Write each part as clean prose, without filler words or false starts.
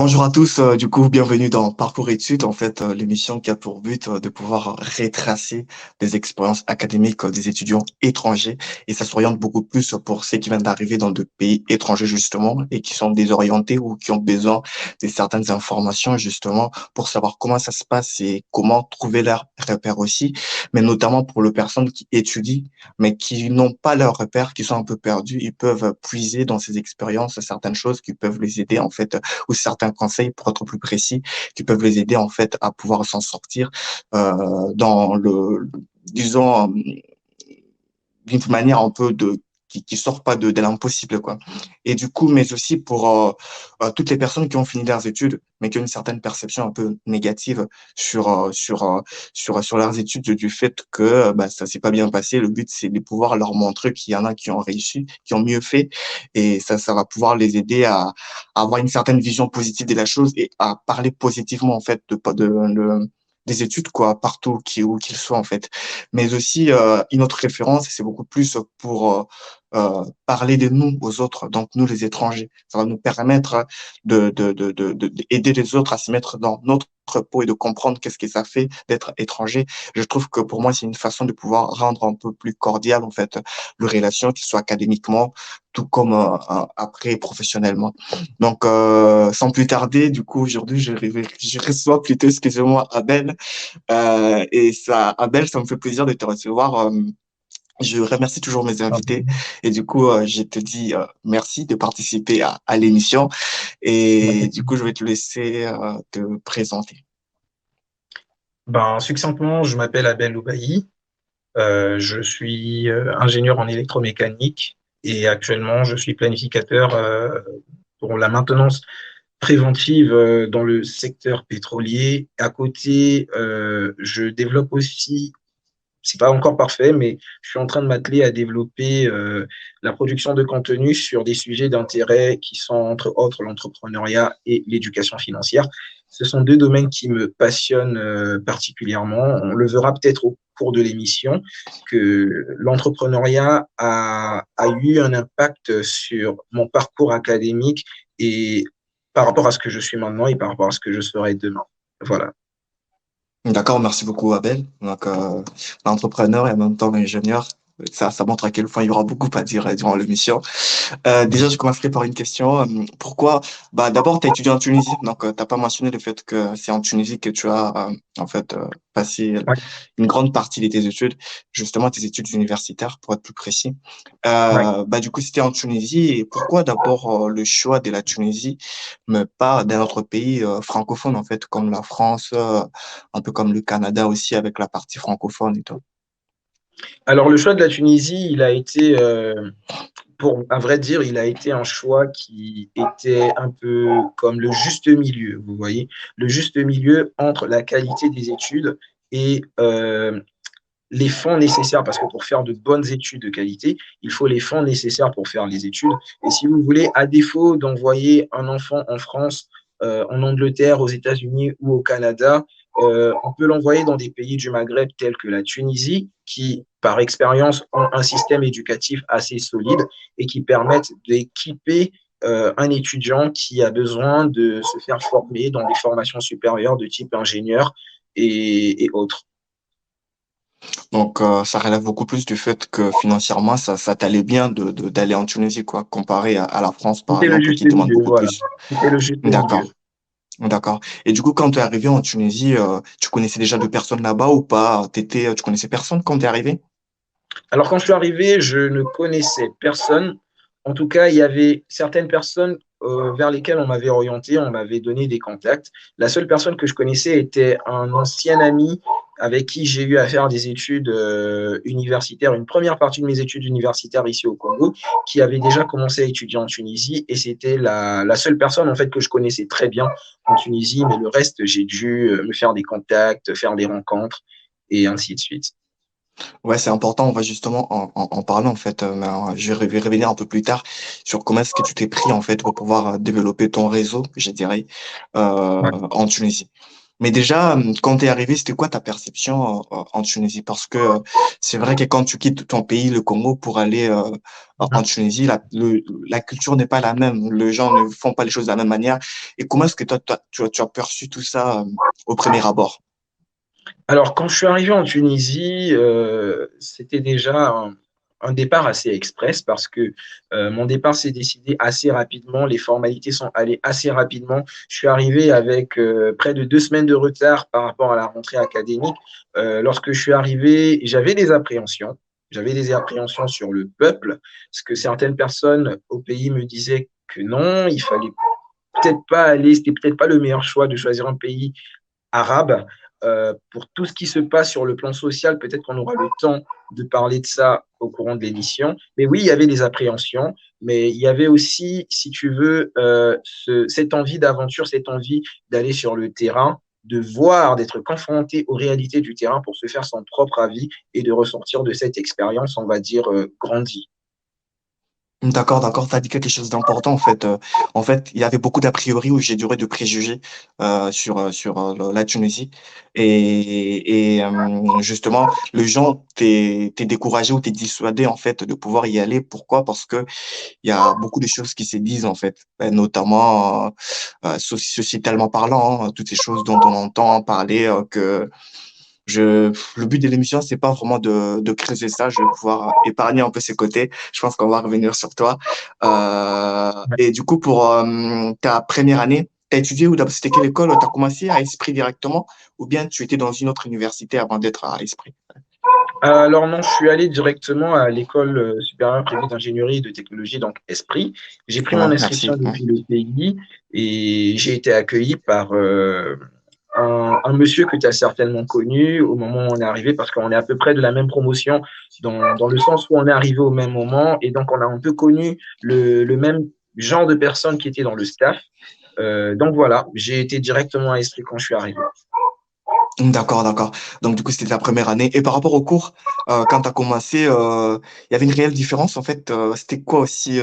Bonjour à tous, du coup, bienvenue dans Parcours Études, en fait, l'émission qui a pour but de pouvoir retracer des expériences académiques des étudiants étrangers et ça s'oriente beaucoup plus pour ceux qui viennent d'arriver dans des pays étrangers justement et qui sont désorientés ou qui ont besoin de certaines informations justement pour savoir comment ça se passe et comment trouver leurs repères aussi, mais notamment pour les personnes qui étudient mais qui n'ont pas leurs repères, qui sont un peu perdus, ils peuvent puiser dans ces expériences certaines choses qui peuvent les aider en fait ou certains conseils, pour être plus précis, qui peuvent les aider en fait à pouvoir s'en sortir dans disons, d'une manière un peu qui sort pas de l'impossible quoi. Et du coup, mais aussi pour toutes les personnes qui ont fini leurs études, mais qui ont une certaine perception un peu négative sur sur leurs études du fait que bah ça s'est pas bien passé. Le but c'est de pouvoir leur montrer qu'il y en a qui ont réussi, qui ont mieux fait, et ça va pouvoir les aider à avoir une certaine vision positive de la chose et à parler positivement en fait des études quoi partout où qu'ils soient en fait, mais aussi une autre référence, c'est beaucoup plus pour parler de nous aux autres, donc nous les étrangers. Ça va nous permettre d'aider les autres à se mettre dans notre peau et de comprendre qu'est-ce que ça fait d'être étranger. Je trouve que pour moi, c'est une façon de pouvoir rendre un peu plus cordial, en fait, les relations, que ce soit académiquement, tout comme après professionnellement. Donc, sans plus tarder, du coup, aujourd'hui, je reçois plutôt, excusez-moi, Abel. Et ça, Abel, ça me fait plaisir de te recevoir. Je remercie toujours mes invités et du coup, je te dis merci de participer à l'émission et du coup, je vais te laisser te présenter. Succinctement, je m'appelle Abel Oubahi. Je suis ingénieur en électromécanique et actuellement, je suis planificateur pour la maintenance préventive dans le secteur pétrolier. À côté, je développe aussi, c'est pas encore parfait, mais je suis en train de m'atteler à développer la production de contenu sur des sujets d'intérêt qui sont entre autres l'entrepreneuriat et l'éducation financière. Ce sont deux domaines qui me passionnent particulièrement. On le verra peut-être au cours de l'émission que l'entrepreneuriat a eu un impact sur mon parcours académique et par rapport à ce que je suis maintenant et par rapport à ce que je serai demain. Voilà. D'accord, merci beaucoup Abel. Donc, l'entrepreneur et en même temps l'ingénieur, ça montre à quel point il y aura beaucoup à dire durant l'émission. Déjà, je commencerai par une question. Pourquoi? Bah, d'abord, tu as étudié en Tunisie, donc tu n'as pas mentionné le fait que c'est en Tunisie que tu as en fait passé Ouais, une grande partie de tes études, justement tes études universitaires, pour être plus précis. ouais. Bah, du coup, c'était en Tunisie. Et pourquoi d'abord le choix de la Tunisie, mais pas d'un autre pays francophone, en fait, comme la France, un peu comme le Canada aussi, avec la partie francophone et tout. Alors, le choix de la Tunisie, il a été, pour à vrai dire, il a été un choix qui était un peu comme le juste milieu, vous voyez, le juste milieu entre la qualité des études et les fonds nécessaires, parce que pour faire de bonnes études de qualité, il faut les fonds nécessaires pour faire les études. Et si vous voulez, à défaut d'envoyer un enfant en France, en Angleterre, aux États-Unis ou au Canada, on peut l'envoyer dans des pays du Maghreb tels que la Tunisie, qui, par expérience, ont un système éducatif assez solide et qui permettent d'équiper un étudiant qui a besoin de se faire former dans des formations supérieures de type ingénieur et autres. Donc, ça relève beaucoup plus du fait que financièrement, ça t'allait bien d'aller en Tunisie, quoi, comparé à la France, par C'était le exemple, juste qui demande milieu, beaucoup voilà. plus. C'était le juste D'accord, milieu. d'accord. Et du coup, quand tu es arrivé en Tunisie, tu connaissais déjà deux personnes là-bas ou pas? Tu connaissais personne quand tu es arrivé? Alors, quand je suis arrivé, je ne connaissais personne. En tout cas, il y avait certaines personnes vers lesquelles on m'avait orienté, on m'avait donné des contacts. La seule personne que je connaissais était un ancien ami avec qui j'ai eu à faire des études universitaires, une première partie de mes études universitaires ici au Congo, qui avait déjà commencé à étudier en Tunisie. Et c'était la seule personne en fait que je connaissais très bien en Tunisie. Mais le reste, j'ai dû me faire des contacts, faire des rencontres et ainsi de suite. Ouais, c'est important. On va justement en parler, en fait. Mais, vais revenir un peu plus tard sur comment est-ce que tu t'es pris, en fait, pour pouvoir développer ton réseau, je dirais, Ouais. en Tunisie. Mais déjà, quand tu es arrivé, c'était quoi ta perception en Tunisie? Parce que c'est vrai que quand tu quittes ton pays, le Congo, pour aller en Tunisie, la culture n'est pas la même. Les gens ne font pas les choses de la même manière. Et comment est-ce que tu as perçu tout ça au premier abord? Alors, quand je suis arrivé en Tunisie, c'était déjà un départ assez express parce que mon départ s'est décidé assez rapidement, les formalités sont allées assez rapidement. Je suis arrivé avec près de 2 semaines de retard par rapport à la rentrée académique. Lorsque je suis arrivé, j'avais des appréhensions. J'avais des appréhensions sur le peuple, parce que certaines personnes au pays me disaient que non, il fallait peut-être pas aller, c'était peut-être pas le meilleur choix de choisir un pays arabe. Pour tout ce qui se passe sur le plan social, peut-être qu'on aura le temps de parler de ça au courant de l'émission. Mais oui, il y avait des appréhensions, mais il y avait aussi, si tu veux, cette envie d'aventure, cette envie d'aller sur le terrain, de voir, d'être confronté aux réalités du terrain pour se faire son propre avis et de ressortir de cette expérience, on va dire, grandie. D'accord, d'accord, tu as dit quelque chose d'important en fait. En fait, il y avait beaucoup d'a priori ou j'ai duré de préjugés sur la Tunisie. Justement, les gens t'es découragé ou t'es dissuadé en fait de pouvoir y aller. Pourquoi? Parce que il y a beaucoup de choses qui se disent en fait, notamment sociétalement parlant, hein, toutes ces choses dont on entend parler le but de l'émission, c'est pas vraiment de creuser ça. Je vais pouvoir épargner un peu ces côtés. Je pense qu'on va revenir sur toi. Et du coup, pour ta première année, tu as étudié ou d'abord c'était quelle école? Tu as commencé à Esprit directement ou bien tu étais dans une autre université avant d'être à Esprit? Alors non, je suis allé directement à l'école supérieure privée d'ingénierie et de technologie, donc ESPRI. J'ai pris mon Ouais, inscription merci. depuis le pays et j'ai été accueilli par un monsieur que tu as certainement connu au moment où on est arrivé, parce qu'on est à peu près de la même promotion, dans le sens où on est arrivé au même moment, et donc on a un peu connu le même genre de personnes qui étaient dans le staff. Donc voilà, j'ai été directement à ESPRI quand je suis arrivé. D'accord, d'accord. Donc, du coup, c'était ta première année. Et par rapport au cours, quand tu as commencé, il y avait une réelle différence. En fait, c'était quoi aussi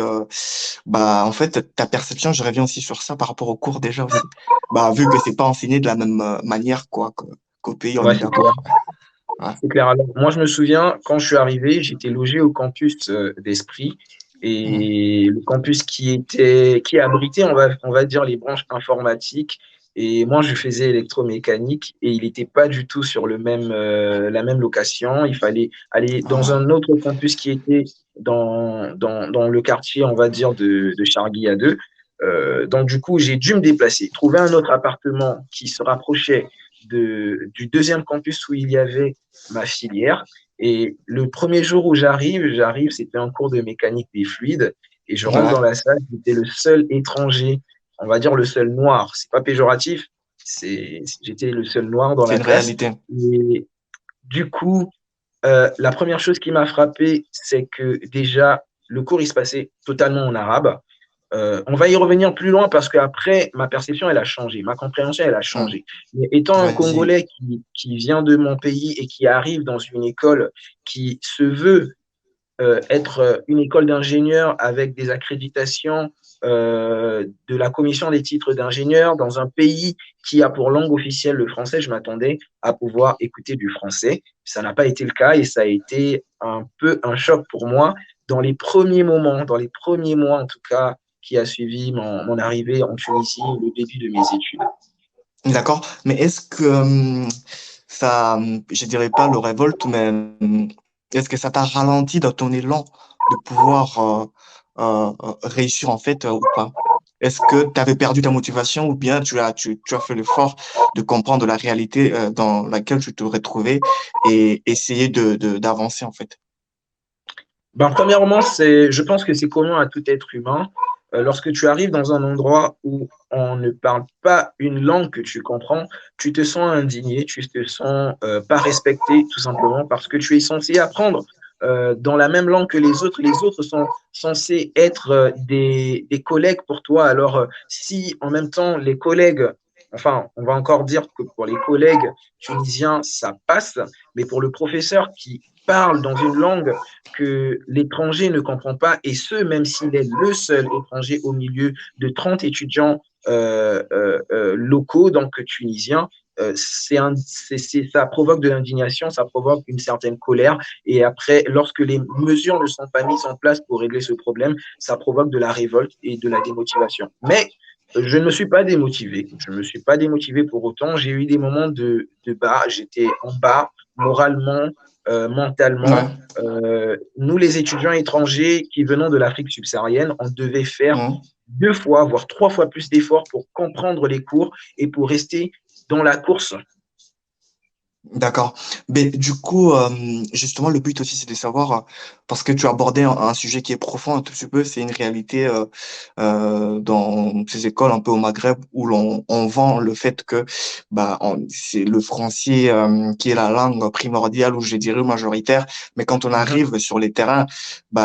bah, en fait, ta perception, je reviens aussi sur ça par rapport au cours déjà aussi. Bah, vu que c'est pas enseigné de la même manière, quoi, qu'au pays, on Ouais, est c'est clair. d'accord. Ouais. C'est clair. Alors, moi, je me souviens, quand je suis arrivé, j'étais logé au campus d'Esprit, Mhm. et le campus qui abritait, on va dire, les branches informatiques. Et moi, je faisais électromécanique et il n'était pas du tout sur la même location. Il fallait aller dans Ah, un autre campus qui était dans le quartier, on va dire, de Chargy à 2. Donc, du coup, j'ai dû me déplacer, trouver un autre appartement qui se rapprochait du deuxième campus où il y avait ma filière. Et le premier jour où j'arrive, c'était un cours de mécanique des fluides. Et je rentre ouais, dans la salle, j'étais le seul étranger, on va dire le seul noir. C'est pas péjoratif, j'étais le seul noir dans c'est la une classe. réalité. Et du coup, la première chose qui m'a frappé, c'est que déjà, le cours, il se passait totalement en arabe. On va y revenir plus loin parce qu'après, ma perception, elle a changé, ma compréhension, elle a Mhm. changé. Mais étant un Vas-y. Congolais qui vient de mon pays et qui arrive dans une école qui se veut être une école d'ingénieurs avec des accréditations de la commission des titres d'ingénieur dans un pays qui a pour langue officielle le français, je m'attendais à pouvoir écouter du français. Ça n'a pas été le cas et ça a été un peu un choc pour moi dans les premiers moments, dans les premiers mois en tout cas, qui a suivi mon arrivée en Tunisie, le début de mes études. D'accord. Mais est-ce que ça, je dirais pas le révolte, mais est-ce que ça t'a ralenti dans ton élan de pouvoir réussir en fait ou pas? Est-ce que tu avais perdu ta motivation ou bien tu as fait l'effort de comprendre la réalité dans laquelle tu te retrouvais et essayer d'avancer en fait? Ben, premièrement, je pense que c'est commun à tout être humain. Lorsque tu arrives dans un endroit où on ne parle pas une langue que tu comprends, tu te sens indigné, tu te sens pas respecté, tout simplement parce que tu es censé apprendre dans la même langue que les autres. Les autres sont censés être des collègues pour toi. Alors, si en même temps les collègues, enfin, on va encore dire que pour les collègues tunisiens, ça passe, mais pour le professeur qui parle dans une langue que l'étranger ne comprend pas, et ce, même s'il est le seul étranger au milieu de 30 étudiants locaux, donc tunisiens, ça provoque de l'indignation, ça provoque une certaine colère. Et après, lorsque les mesures ne sont pas mises en place pour régler ce problème, ça provoque de la révolte et de la démotivation. Mais je ne me suis pas démotivé. Je ne me suis pas démotivé pour autant. J'ai eu des moments de bas. J'étais en bas moralement, mentalement. Ouais. Nous, les étudiants étrangers qui venons de l'Afrique subsaharienne, on devait faire Mhm. 2 fois, voire 3 fois plus d'efforts pour comprendre les cours et pour rester dans la course. D'accord. Mais du coup, justement, le but aussi, c'est de savoir, parce que tu as abordé un sujet qui est profond un tout petit peu, c'est une réalité dans ces écoles un peu au Maghreb où on vend le fait que c'est le français qui est la langue primordiale ou je dirais majoritaire, mais quand on Mhm, arrive sur les terrains,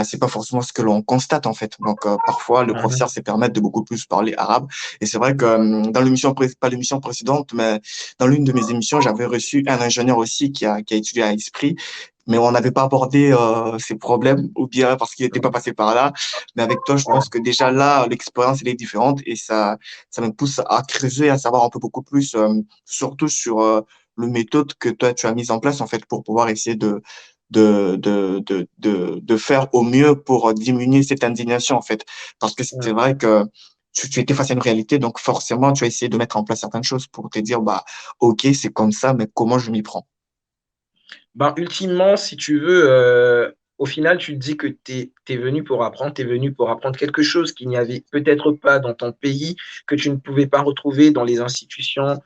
c'est pas forcément ce que l'on constate en fait. Donc parfois, le mhm, professeur se permet de beaucoup plus parler arabe. Et c'est vrai que dans pas l'émission précédente, mais dans l'une de mes émissions, j'avais reçu un ingénieur aussi qui a étudié à Esprit, mais on n'avait pas abordé ses problèmes, ou bien parce qu'il n'était pas passé par là. Mais avec toi, je pense que déjà là, l'expérience, elle est différente et ça me pousse à creuser, à savoir un peu beaucoup plus, surtout sur le méthode que toi, tu as mise en place, en fait, pour pouvoir essayer de faire au mieux pour diminuer cette indignation, en fait. Parce que c'est mhm. vrai que tu étais face à une réalité, donc forcément, tu as essayé de mettre en place certaines choses pour te dire, ok, c'est comme ça, mais comment je m'y prends? Ben, ultimement, si tu veux, au final, tu te dis que tu es venu pour apprendre, tu es venu pour apprendre quelque chose qu'il n'y avait peut-être pas dans ton pays, que tu ne pouvais pas retrouver dans les institutions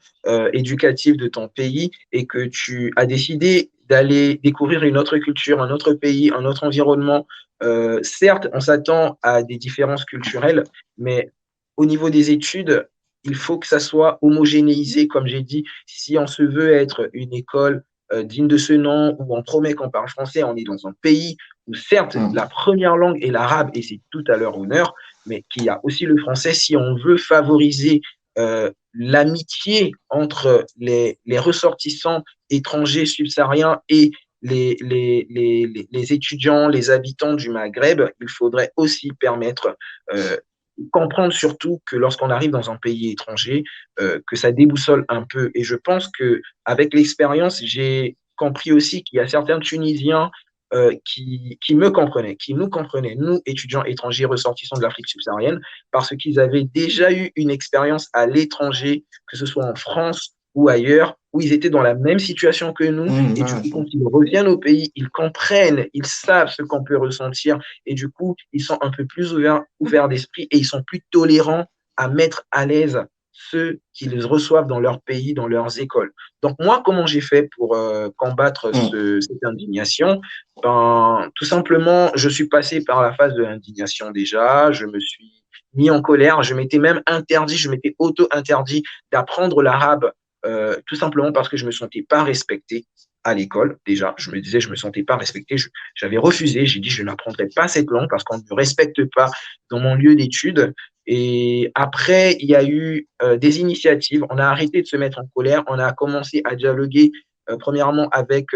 éducatives de ton pays, et que tu as décidé d'aller découvrir une autre culture, un autre pays, un autre environnement. Certes, on s'attend à des différences culturelles, mais au niveau des études, il faut que ça soit homogénéisé, comme j'ai dit. Si on se veut être une école digne de ce nom, où on promet qu'on parle français, on est dans un pays où certes Hmm. la première langue est l'arabe et c'est tout à leur honneur, mais qu'il y a aussi le français. Si on veut favoriser l'amitié entre les ressortissants étrangers subsahariens et les étudiants, les habitants du Maghreb, il faudrait aussi permettre, comprendre surtout que lorsqu'on arrive dans un pays étranger, que ça déboussole un peu. Et je pense que avec l'expérience, j'ai compris aussi qu'il y a certains Tunisiens qui me comprenaient, qui nous comprenaient, nous, étudiants étrangers ressortissants de l'Afrique subsaharienne, parce qu'ils avaient déjà eu une expérience à l'étranger, que ce soit en France ou ailleurs, où ils étaient dans la même situation que nous. Hmm, Et du ouais, coup, quand ils reviennent au pays, ils comprennent, ils savent ce qu'on peut ressentir. Et du coup, ils sont un peu plus ouverts d'esprit et ils sont plus tolérants à mettre à l'aise ceux qu'ils reçoivent dans leur pays, dans leurs écoles. Donc moi, comment j'ai fait pour combattre hmm, cette indignation? Ben, tout simplement, je suis passé par la phase de l'indignation déjà, je me suis mis en colère, je m'étais même interdit, je m'étais auto-interdit d'apprendre l'arabe, tout simplement parce que je ne me sentais pas respecté à l'école. Déjà, je me disais, je ne me sentais pas respecté, j'avais refusé, j'ai dit, je n'apprendrai pas cette langue parce qu'on ne me respecte pas dans mon lieu d'études. Et après, il y a eu des initiatives. On a arrêté de se mettre en colère. On a commencé à dialoguer, premièrement, avec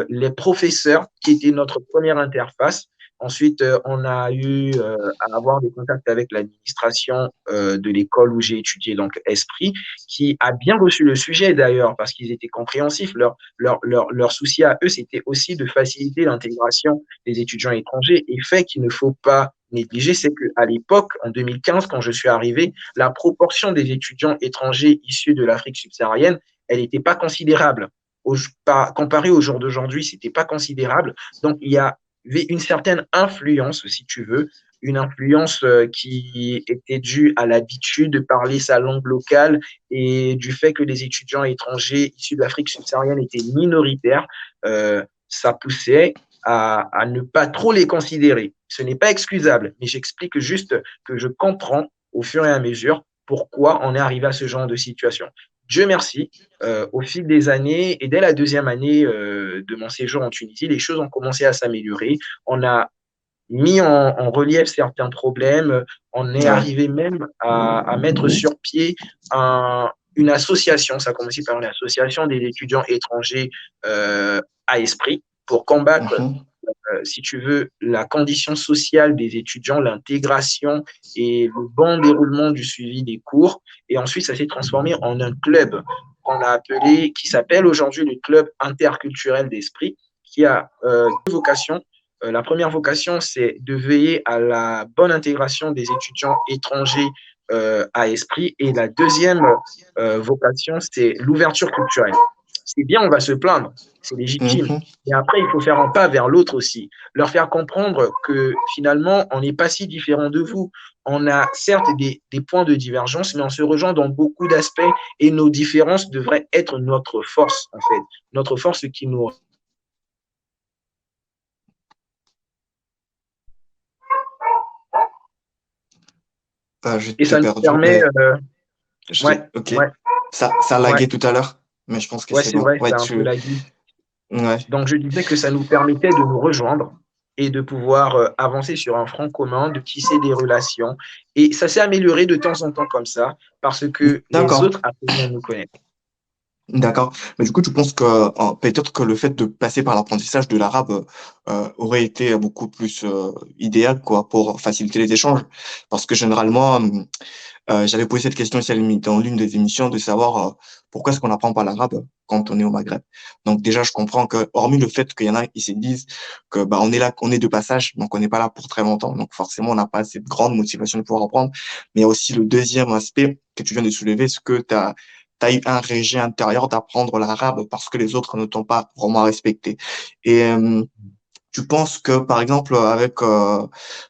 les professeurs, qui étaient notre première interface. Ensuite, on a eu à avoir des contacts avec l'administration de l'école où j'ai étudié, donc Esprit, qui a bien reçu le sujet d'ailleurs, parce qu'ils étaient compréhensifs. Leur souci à eux, c'était aussi de faciliter l'intégration des étudiants étrangers. Et fait qu'il ne faut pas négliger, c'est qu'à l'époque, en 2015, quand je suis arrivé, la proportion des étudiants étrangers issus de l'Afrique subsaharienne, elle n'était pas considérable. Comparé au jour d'aujourd'hui, ce n'était pas considérable. Donc, il y avait une certaine influence, si tu veux, une influence qui était due à l'habitude de parler sa langue locale et du fait que les étudiants étrangers issus de l'Afrique subsaharienne étaient minoritaires. Ça poussait à ne pas trop les considérer. Ce n'est pas excusable, mais j'explique juste que je comprends au fur et à mesure pourquoi on est arrivé à ce genre de situation. Dieu merci, au fil des années et dès la deuxième année de mon séjour en Tunisie, les choses ont commencé à s'améliorer. On a mis en relief certains problèmes. On est ouais. arrivé même à mettre sur pied une association, ça a commencé par une association des étudiants étrangers à Esprit pour combattre, Mhm, si tu veux, la condition sociale des étudiants, l'intégration et le bon déroulement du suivi des cours. Et ensuite, ça s'est transformé en un club. qu'on a appelé, qui s'appelle aujourd'hui le Club interculturel d'esprit, qui a deux vocations. La première vocation, c'est de veiller à la bonne intégration des étudiants étrangers à esprit. Et la deuxième vocation, c'est l'ouverture culturelle. C'est bien, on va se plaindre, c'est légitime. Mhm. Et après, il faut faire un pas vers l'autre aussi, leur faire comprendre que finalement, on n'est pas si différent de vous. On a certes des points de divergence, mais on se rejoint dans beaucoup d'aspects et nos différences devraient être notre force, en fait. Notre force qui nous... Je Et t'ai ça nous perdu, permet... mais ouais, ok. ouais, Ça a ouais, lagué tout à l'heure, mais je pense que ouais, c'est c'est bon. vrai, Ouais, c'est un peu la guise. ouais. Donc, je disais que ça nous permettait de nous rejoindre et de pouvoir avancer sur un front commun, de tisser des relations. Et ça s'est amélioré de temps en temps comme ça, parce que les D'accord. autres apprenaient à nous connaître. D'accord. Mais du coup, tu penses que peut-être que le fait de passer par l'apprentissage de l'arabe aurait été beaucoup plus idéal quoi, pour faciliter les échanges. Parce que généralement, j'avais posé cette question aussi dans l'une des émissions de savoir pourquoi est-ce qu'on n'apprend pas l'arabe quand on est au Maghreb. Donc déjà, je comprends que, hormis le fait qu'il y en a qui se disent que bah, on est là, on est de passage, donc on n'est pas là pour très longtemps. Donc forcément, on n'a pas cette grande motivation de pouvoir apprendre. Mais il y a aussi le deuxième aspect que tu viens de soulever, c'est que tu as eu un rejet intérieur d'apprendre l'arabe parce que les autres ne t'ont pas vraiment respecté. Et tu penses que, par exemple, avec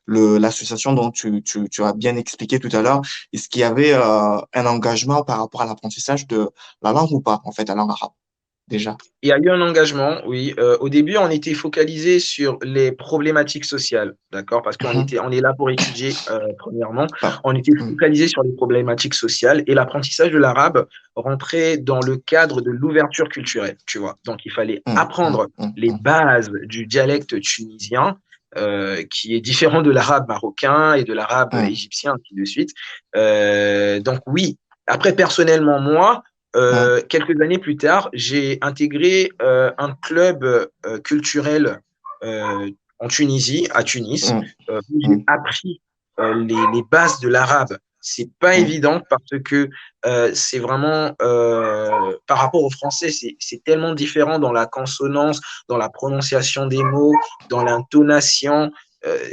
l'association dont tu as bien expliqué tout à l'heure, est-ce qu'il y avait un engagement par rapport à l'apprentissage de la langue ou pas, en fait, la langue arabe, déjà? Il y a eu un engagement, oui. Au début, on était focalisé sur les problématiques sociales, d'accord? Parce Mhm. on est là pour étudier, premièrement. Pas. On était Mhm. focalisé sur les problématiques sociales et l'apprentissage de l'arabe rentrait dans le cadre de l'ouverture culturelle, tu vois. Donc, il fallait Mhm. apprendre Mhm. les bases du dialecte tunisien, qui est différent de l'arabe marocain et de l'arabe Mhm. égyptien, ainsi de suite. Donc, oui. Après, personnellement, moi, Mhm. quelques années plus tard, j'ai intégré un club culturel euh, en Tunisie, à Tunis, Mhm. où j'ai Mhm. appris les bases de l'arabe. C'est pas Mhm. évident parce que c'est vraiment par rapport au français, c'est tellement différent dans la consonance, dans la prononciation des mots, dans l'intonation.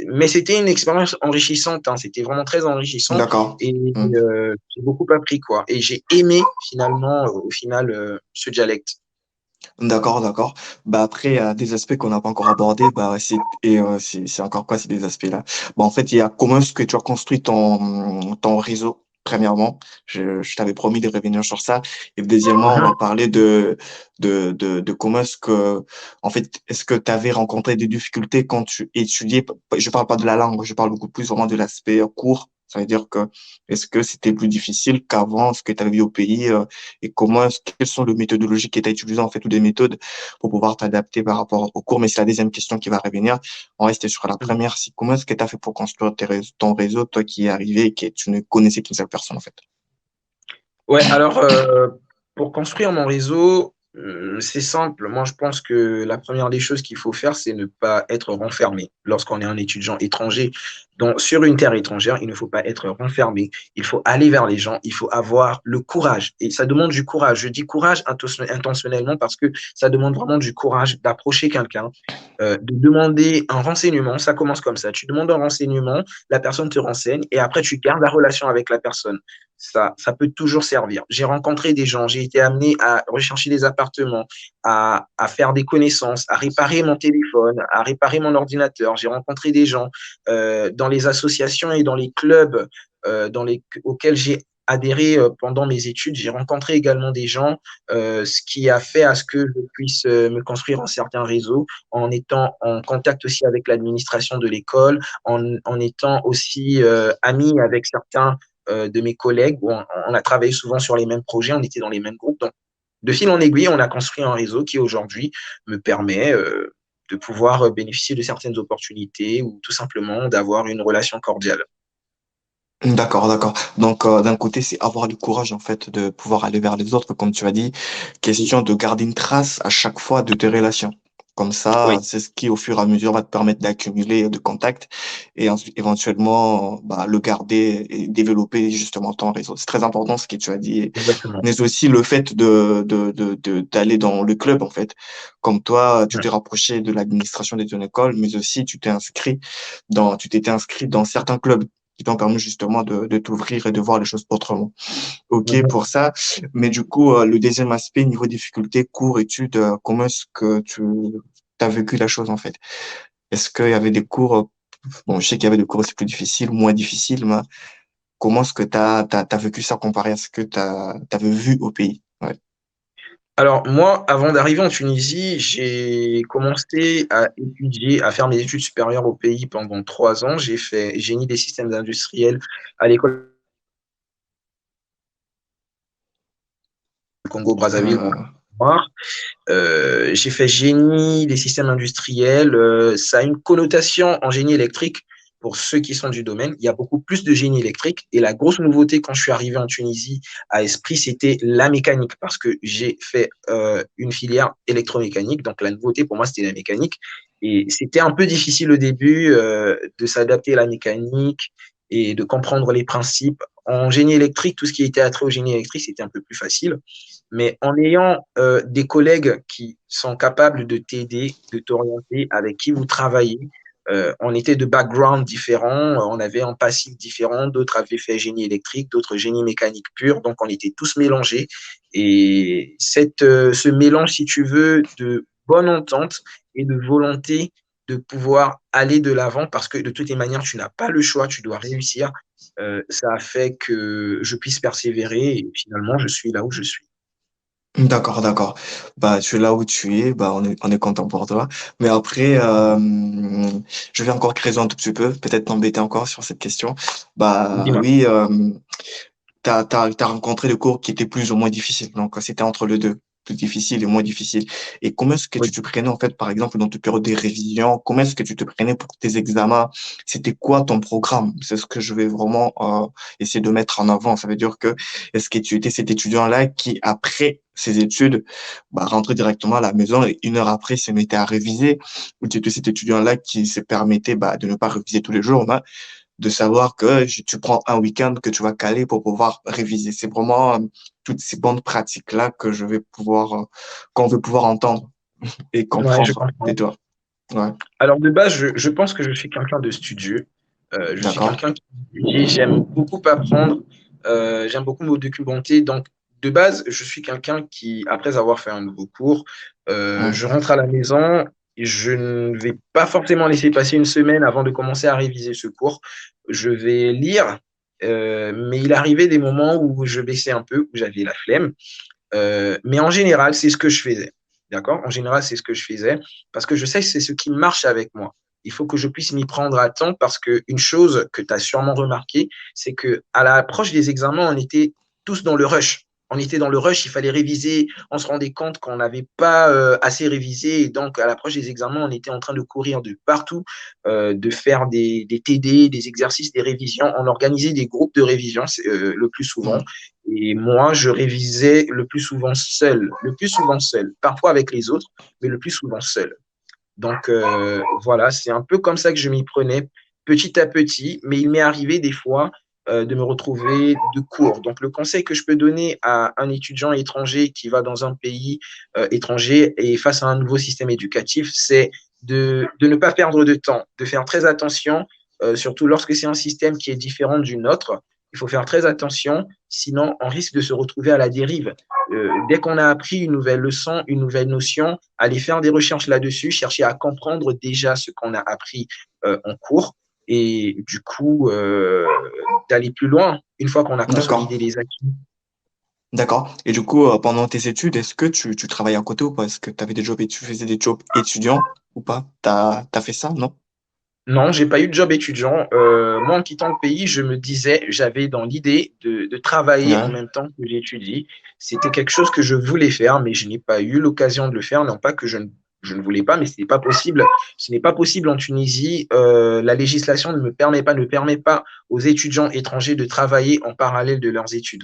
Mais c'était une expérience enrichissante, hein. C'était vraiment très enrichissant D'accord. et Mhm. j'ai beaucoup appris quoi. Et j'ai aimé finalement, au final, ce dialecte. D'accord, d'accord. Bah après, il y a des aspects qu'on n'a pas encore abordés. Bah c'est encore quoi ces des aspects-là? Bah en fait, il y a comment est-ce que tu as construit ton réseau. Premièrement, je t'avais promis de revenir sur ça. Et deuxièmement, on va Mhm. parler de comment est-ce que, en fait, est-ce que tu avais rencontré des difficultés quand tu étudiais? Je parle pas de la langue, je parle beaucoup plus vraiment de l'aspect cours. Ça veut dire que, est-ce que c'était plus difficile qu'avant, ce que tu avais vu au pays? Et quelles sont les méthodologies que tu as utilisées en fait ou des méthodes pour pouvoir t'adapter par rapport au cours. Mais c'est la deuxième question qui va revenir. On reste sur la première. Comment est-ce que tu as fait pour construire ton réseau, toi qui es arrivé et que tu ne connaissais qu'une seule personne en fait? Ouais, alors pour construire mon réseau, c'est simple. Moi, je pense que la première des choses qu'il faut faire, c'est ne pas être renfermé. Lorsqu'on est un étudiant étranger, donc sur une terre étrangère, il ne faut pas être renfermé. Il faut aller vers les gens. Il faut avoir le courage. Et ça demande du courage. Je dis courage intentionnellement parce que ça demande vraiment du courage d'approcher quelqu'un, de demander un renseignement. Ça commence comme ça. Tu demandes un renseignement, la personne te renseigne et après tu gardes la relation avec la personne. Ça peut toujours servir. J'ai rencontré des gens, j'ai été amené à rechercher des appartements, à faire des connaissances, à réparer mon téléphone, à réparer mon ordinateur. J'ai rencontré des gens dans les associations et dans les clubs auxquels j'ai adhéré pendant mes études. J'ai rencontré également des gens, ce qui a fait à ce que je puisse me construire un certain réseau en étant en contact aussi avec l'administration de l'école, en étant aussi ami avec certains de mes collègues, où on a travaillé souvent sur les mêmes projets, on était dans les mêmes groupes. Donc, de fil en aiguille, on a construit un réseau qui aujourd'hui me permet de pouvoir bénéficier de certaines opportunités ou tout simplement d'avoir une relation cordiale. D'accord, d'accord. Donc, d'un côté, c'est avoir le courage, en fait, de pouvoir aller vers les autres, comme tu as dit. Question de garder une trace à chaque fois de tes relations. Comme ça, Oui, c'est ce qui, au fur et à mesure, va te permettre d'accumuler de contacts et ensuite, éventuellement, bah, le garder et développer justement ton réseau. C'est très important ce que tu as dit. exactement. Mais aussi le fait d'aller dans le club, en fait. Comme toi, tu Ouais, t'es rapproché de l'administration de ton école, mais aussi tu t'étais inscrit dans certains clubs qui t'ont permis justement de t'ouvrir et de voir les choses autrement. OK mhm. pour ça. Mais du coup, le deuxième aspect, niveau difficulté, cours, études, comment est-ce que tu as vécu la chose en fait? Est-ce qu'il y avait des cours, bon, je sais qu'il y avait des cours aussi plus difficiles, moins difficiles, mais comment est-ce que t'as vécu ça comparé à ce que t'avais vu au pays? Ouais. Alors, moi, avant d'arriver en Tunisie, j'ai commencé à étudier, à faire mes études supérieures au pays pendant 3 ans. J'ai fait génie des systèmes industriels à l'école du Congo-Brazzaville. Euh, J'ai fait génie des systèmes industriels. Ça a une connotation en génie électrique pour ceux qui sont du domaine. Il y a beaucoup plus de génie électrique. Et la grosse nouveauté quand je suis arrivé en Tunisie à Esprit, c'était la mécanique parce que j'ai fait une filière électromécanique. Donc la nouveauté pour moi, c'était la mécanique. Et c'était un peu difficile au début de s'adapter à la mécanique et de comprendre les principes. En génie électrique, tout ce qui était attrait au génie électrique, c'était un peu plus facile. Mais en ayant des collègues qui sont capables de t'aider, de t'orienter, avec qui vous travaillez, on était de backgrounds différents, on avait un passif différent, d'autres avaient fait génie électrique, d'autres génie mécanique pur, donc on était tous mélangés. Et ce mélange, si tu veux, de bonne entente et de volonté de pouvoir aller de l'avant, parce que de toutes les manières, tu n'as pas le choix, tu dois réussir, ça a fait que je puisse persévérer et finalement, je suis là où je suis. D'accord, d'accord. Bah, tu es là où tu es, bah, on est content pour toi. Mais après, je vais encore creuser un tout petit peu, peut-être t'embêter encore sur cette question. Bah, Dis-moi. oui, t'as rencontré des cours qui étaient plus ou moins difficiles. Donc, c'était entre les deux, plus difficile et moins difficile. Et comment est-ce que Oui. tu te prenais, en fait, par exemple, dans tes périodes de révision? Comment est-ce que tu te prenais pour tes examens? C'était quoi ton programme? C'est ce que je vais vraiment essayer de mettre en avant. Ça veut dire que, est-ce que tu étais cet étudiant-là qui, après ses études, bah, rentrait directement à la maison et 1 heure après se mettait à réviser? Ou tu étais cet étudiant-là qui se permettait, bah, de ne pas réviser tous les jours, mais de savoir que tu prends un week-end que tu vas caler pour pouvoir réviser. C'est vraiment toutes ces bonnes pratiques-là que qu'on veut pouvoir entendre et Ouais, je comprendre de comprends. toi. Ouais, Alors de base, je pense que je suis quelqu'un de studieux. Je suis d'accord. quelqu'un qui étudie, j'aime beaucoup apprendre, j'aime beaucoup me documenter. Donc de base, je suis quelqu'un qui, après avoir fait un nouveau cours, Hum, je rentre à la maison et je ne vais pas forcément laisser passer une semaine avant de commencer à réviser ce cours. Je vais lire, mais il arrivait des moments où je baissais un peu, où j'avais la flemme. Mais en général, c'est ce que je faisais. D'accord? En général, c'est ce que je faisais parce que je sais que c'est ce qui marche avec moi. Il faut que je puisse m'y prendre à temps parce qu'une chose que tu as sûrement remarqué, c'est que à l'approche des examens, on était tous dans le rush. On était dans le rush, il fallait réviser. On se rendait compte qu'on n'avait pas assez révisé. Et donc, à l'approche des examens, on était en train de courir de partout, de faire des TD, des exercices, des révisions. On organisait des groupes de révision le plus souvent. hum. Et moi, je révisais le plus souvent seul, parfois avec les autres, mais le plus souvent seul. Donc voilà, c'est un peu comme ça que je m'y prenais petit à petit, mais il m'est arrivé des fois de me retrouver de court. Donc le conseil que je peux donner à un étudiant étranger qui va dans un pays étranger et face à un nouveau système éducatif, c'est de ne pas perdre de temps, de faire très attention, surtout lorsque c'est un système qui est différent du nôtre. Il faut faire très attention, sinon on risque de se retrouver à la dérive. Dès qu'on a appris une nouvelle leçon, une nouvelle notion, aller faire des recherches là-dessus, chercher à comprendre déjà ce qu'on a appris en cours et du coup d'aller plus loin une fois qu'on a D'accord, consolidé les acquis. d'accord. Et du coup, pendant tes études, est-ce que tu travailles à côté ou pas? Est-ce que tu avais des jobs et tu faisais des jobs étudiants ou pas? T'as fait ça, non? Non, j'ai pas eu de job étudiant. Moi, en quittant le pays, je me disais, j'avais dans l'idée de travailler en Ouais. même temps que j'étudie. C'était quelque chose que je voulais faire, mais je n'ai pas eu l'occasion de le faire. Non pas que je ne voulais pas, mais ce n'est pas possible. Ce n'est pas possible en Tunisie. La législation ne permet pas aux étudiants étrangers de travailler en parallèle de leurs études.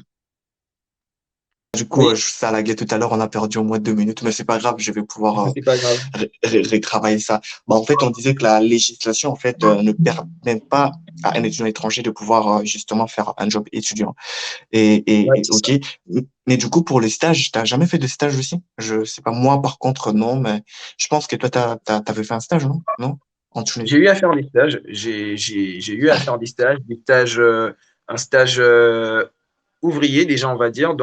Du coup, Oui, ça laguait tout à l'heure, on a perdu au moins 2 minutes, mais c'est pas grave, je vais pouvoir c'est pas grave. retravailler ça. Bah, en fait, on disait que la législation, en fait, ne permet pas à un étudiant étranger de pouvoir justement faire un job étudiant. Ouais, Et c'est ça. ok, mais du coup, pour les stages, t'as jamais fait de stage aussi? Je sais pas, moi, par contre, non, mais je pense que toi, t'avais fait un stage, non? Non? En J'ai Tunisie. eu à faire des stages. J'ai eu à faire des stages, un stage ouvrier déjà, on va dire,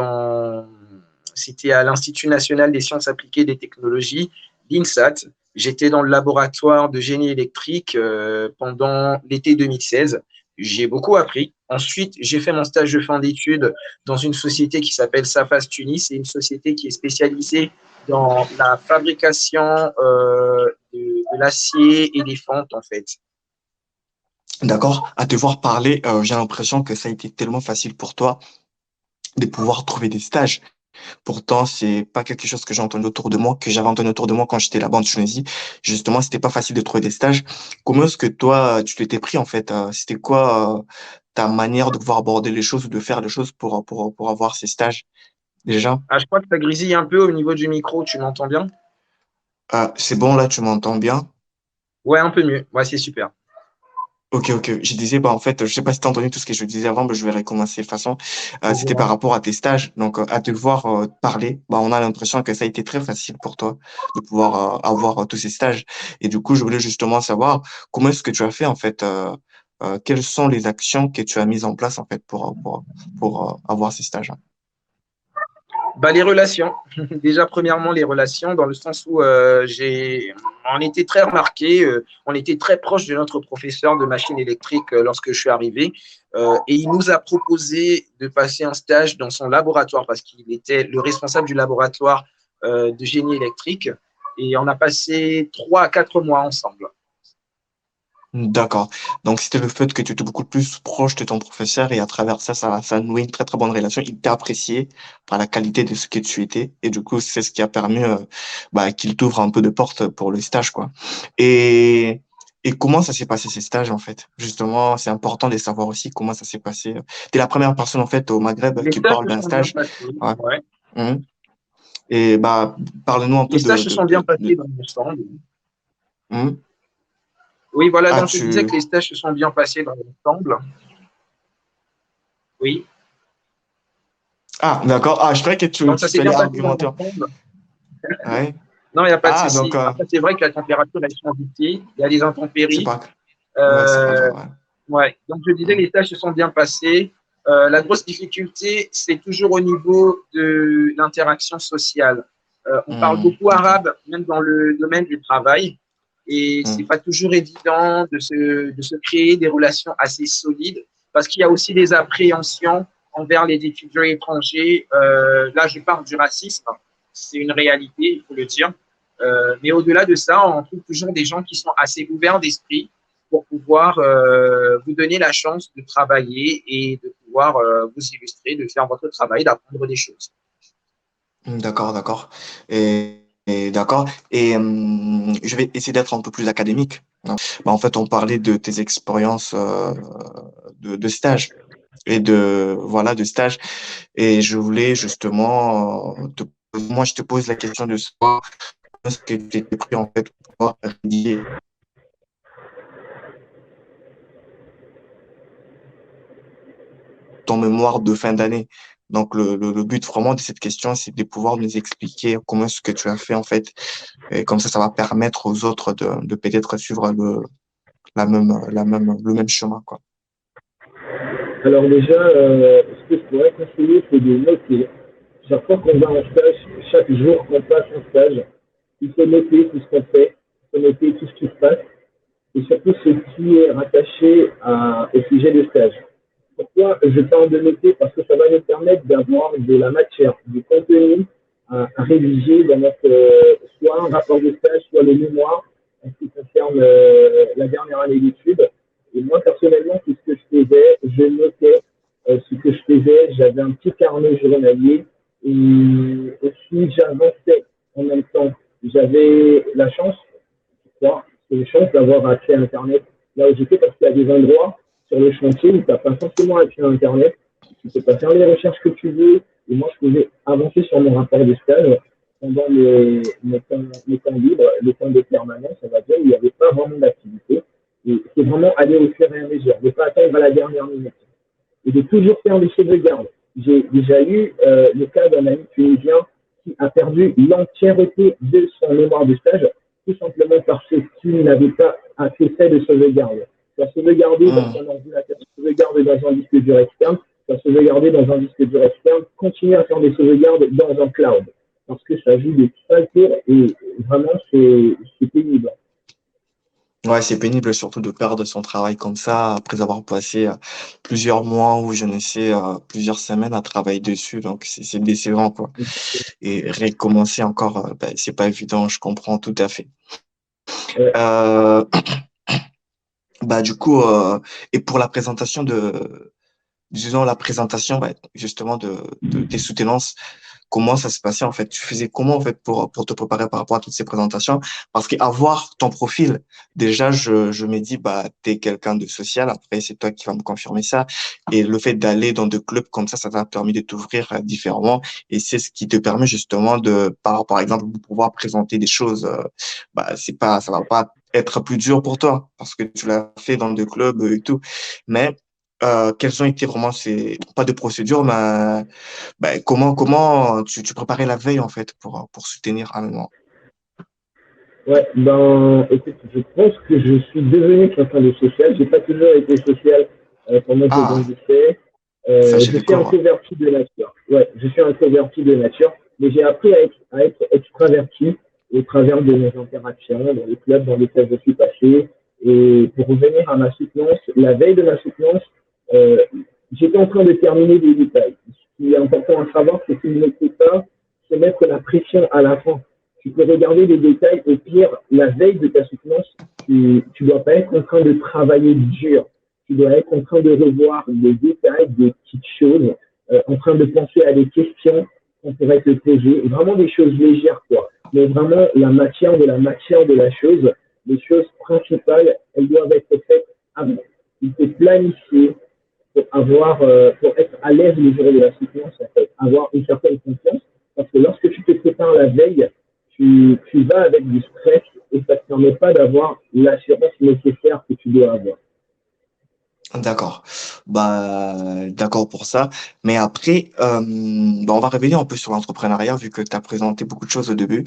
c'était à l'Institut national des sciences appliquées et des technologies, l'INSAT. J'étais dans le laboratoire de génie électrique pendant l'été 2016. J'ai beaucoup appris. Ensuite, j'ai fait mon stage de fin d'études dans une société qui s'appelle Safas Tunis. C'est une société qui est spécialisée dans la fabrication de l'acier et des fentes, en fait. D'accord? À te voir parler, j'ai l'impression que ça a été tellement facile pour toi de pouvoir trouver des stages. Pourtant, c'est pas quelque chose que j'ai entendu autour de moi, que j'avais entendu autour de moi quand j'étais là-bas en Tunisie. Justement, c'était pas facile de trouver des stages. Comment est-ce que toi, tu t'étais pris en fait? C'était quoi ta manière de pouvoir aborder les choses ou de faire les choses pour avoir ces stages déjà? Ah, je crois que ça grésille un peu au niveau du micro, tu m'entends bien? C'est bon, là, tu m'entends bien? Ouais, un peu mieux. Ouais, c'est super. Ok, ok. Je disais, bah, en fait, je sais pas si tu as entendu tout ce que je disais avant, mais je vais recommencer de toute façon. C'était par rapport à tes stages. Donc, à te voir parler, bah, on a l'impression que ça a été très facile pour toi de pouvoir avoir tous ces stages. Et du coup, je voulais justement savoir comment est-ce que tu as fait, en fait, quelles sont les actions que tu as mises en place, en fait, pour avoir ces stages. Bah, les relations. Déjà, premièrement, les relations, dans le sens où on était très remarqué, on était très proche de notre professeur de machine électrique lorsque je suis arrivé. Et il nous a proposé de passer un stage dans son laboratoire parce qu'il était le responsable du laboratoire de génie électrique. Et on a passé 3 à 4 mois ensemble. D'accord. Donc, c'était le fait que tu étais beaucoup plus proche de ton professeur et à travers ça, ça a noué une très, très bonne relation. Il t'a apprécié par la qualité de ce que tu étais. Et du coup, c'est ce qui a permis bah, qu'il t'ouvre un peu de porte pour le stage, quoi. Et, et comment ça s'est passé, ces stages, en fait? Justement, c'est important de savoir aussi comment ça s'est passé. T'es la première personne, en fait, au Maghreb Les qui stages parle se d'un sont bien stage. passés. Ouais. Ouais. Mhm. Et bah, parle-nous un peu Les stages se sont bien passés dans l'ensemble. Mhm. Oui, voilà, Ah, donc je disais tu... que les stages se sont bien passés dans l'ensemble. Oui. Ah, d'accord. Ah, je croyais que Donc, ça tu s'est allais bien passé dans argumenter. l'ensemble. Ouais. Non, il n'y a pas de Ah, donc, souci. Après, c'est vrai que la température, elle change ici. Il y a des c'est intempéries. pas, ouais, c'est pas Euh, grave. ouais. Donc, je disais, Ouais. les stages se sont bien passés. La grosse difficulté, c'est toujours au niveau de l'interaction sociale. On parle beaucoup Ok. arabe, même dans le domaine du travail. Et c'est Hmm. pas toujours évident de se créer des relations assez solides parce qu'il y a aussi des appréhensions envers les étudiants étrangers. Là, je parle du racisme. C'est une réalité, il faut le dire. Mais au-delà de ça, on trouve toujours des gens qui sont assez ouverts d'esprit pour pouvoir vous donner la chance de travailler et de pouvoir vous illustrer, de faire votre travail, d'apprendre des choses. D'accord, d'accord. D'accord. Et je vais essayer d'être un peu plus académique. Bah, en fait, on parlait de tes expériences de stage et voilà, de stage. Et je voulais justement, moi, je te pose la question de savoir ce que tu étais pris en fait pour pouvoir rédiger ton mémoire de fin d'année. Donc, le but vraiment de cette question, c'est de pouvoir nous expliquer comment est-ce que tu as fait, en fait. Et comme ça va permettre aux autres de peut-être suivre le même chemin, quoi. Alors déjà, ce que je pourrais conseiller, c'est de noter. Chaque fois qu'on va en stage, chaque jour qu'on passe en stage, il faut noter tout ce qu'on fait, il faut noter tout ce qui se passe, et surtout ce qui est rattaché au sujet de stage. Pourquoi je parle de noter? Parce que ça va nous permettre d'avoir de la matière, du contenu à rédiger dans notre soit un rapport de stage, soit le mémoire en ce qui concerne la dernière année d'études. Et moi, personnellement, tout ce que je faisais, je notais ce que je faisais. J'avais un petit carnet journalier et aussi j'avançais en même temps. J'avais la chance, c'est une chance d'avoir accès à Internet là où j'étais parce qu'il y a des endroits sur le chantier où tu n'as pas forcément accès à Internet. Tu peux pas faire les recherches que tu veux. Et moi, je pouvais avancer sur mon rapport de stage pendant mes temps libres, les temps de permanence, on va dire, où il n'y avait pas vraiment d'activité. Et c'est vraiment aller au fur et à mesure, ne pas attendre à la dernière minute. Et de toujours faire des sauvegardes. J'ai déjà eu le cas d'un ami tunisien qui a perdu l'entièreté de son mémoire de stage, tout simplement parce qu'il n'avait pas assez fait de sauvegarde. Ça sauvegarder dans Hmm. son ordinateur, sauvegarder dans un disque dur externe, ça sauvegarder dans un disque dur externe, continuer à faire des sauvegardes dans un cloud. Parce que ça joue des sales tours et vraiment, c'est pénible. Ouais, c'est pénible surtout de perdre son travail comme ça après avoir passé plusieurs mois ou je ne sais, plusieurs semaines à travailler dessus. Donc, c'est décevant, quoi. Et recommencer encore, ben, c'est pas évident, je comprends tout à fait. Ouais, Euh, Bah, du coup, et pour la présentation disons, la présentation, bah, justement, de tes soutenances, comment ça se passait, en fait? Tu faisais comment, en fait, pour te préparer par rapport à toutes ces présentations? Parce qu'avoir ton profil, déjà, je me dis, bah, t'es quelqu'un de social. Après, c'est toi qui vas me confirmer ça. Et le fait d'aller dans des clubs comme ça t'a permis de t'ouvrir différemment. Et c'est ce qui te permet, justement, par exemple, de pouvoir présenter des choses, bah, ça va pas être plus dur pour toi parce que tu l'as fait dans des clubs et tout. Mais, quelles ont été vraiment pas de procédure, mais ben, comment tu préparais la veille en fait pour soutenir un moment? ouais, ben, écoute, je pense que je suis devenu quelqu'un de social. J'ai pas toujours été social pendant que je Ah, grandissais. ça j'ai Je suis découvert. introverti de nature. Ouais, je suis introverti de nature, mais j'ai appris à être extraverti au travers de mes interactions dans les clubs dans lesquels je suis passé. Et pour revenir à ma soutenance, la veille de ma soutenance, euh, j'étais en train de terminer des détails. Ce qui est important à savoir, c'est qu'il ne faut pas se mettre la pression à la fin. Tu peux regarder les détails. Au pire, la veille de ta soutenance, tu dois pas être en train de travailler dur. Tu dois être en train de revoir des détails, des petites choses, en train de penser à des questions qu'on pourrait te poser. Vraiment des choses légères, quoi. Mais vraiment, la matière de la chose, les choses principales, elles doivent être faites avant. Il faut planifier pour être à l'aise le jour de la soutenance, en fait, avoir une certaine confiance. Parce que lorsque tu te prépares la veille, tu vas avec du stress et ça ne te permet pas d'avoir l'assurance nécessaire que tu dois avoir. D'accord. Bah, d'accord pour ça. Mais après, bah, on va revenir un peu sur l'entrepreneuriat vu que tu as présenté beaucoup de choses au début.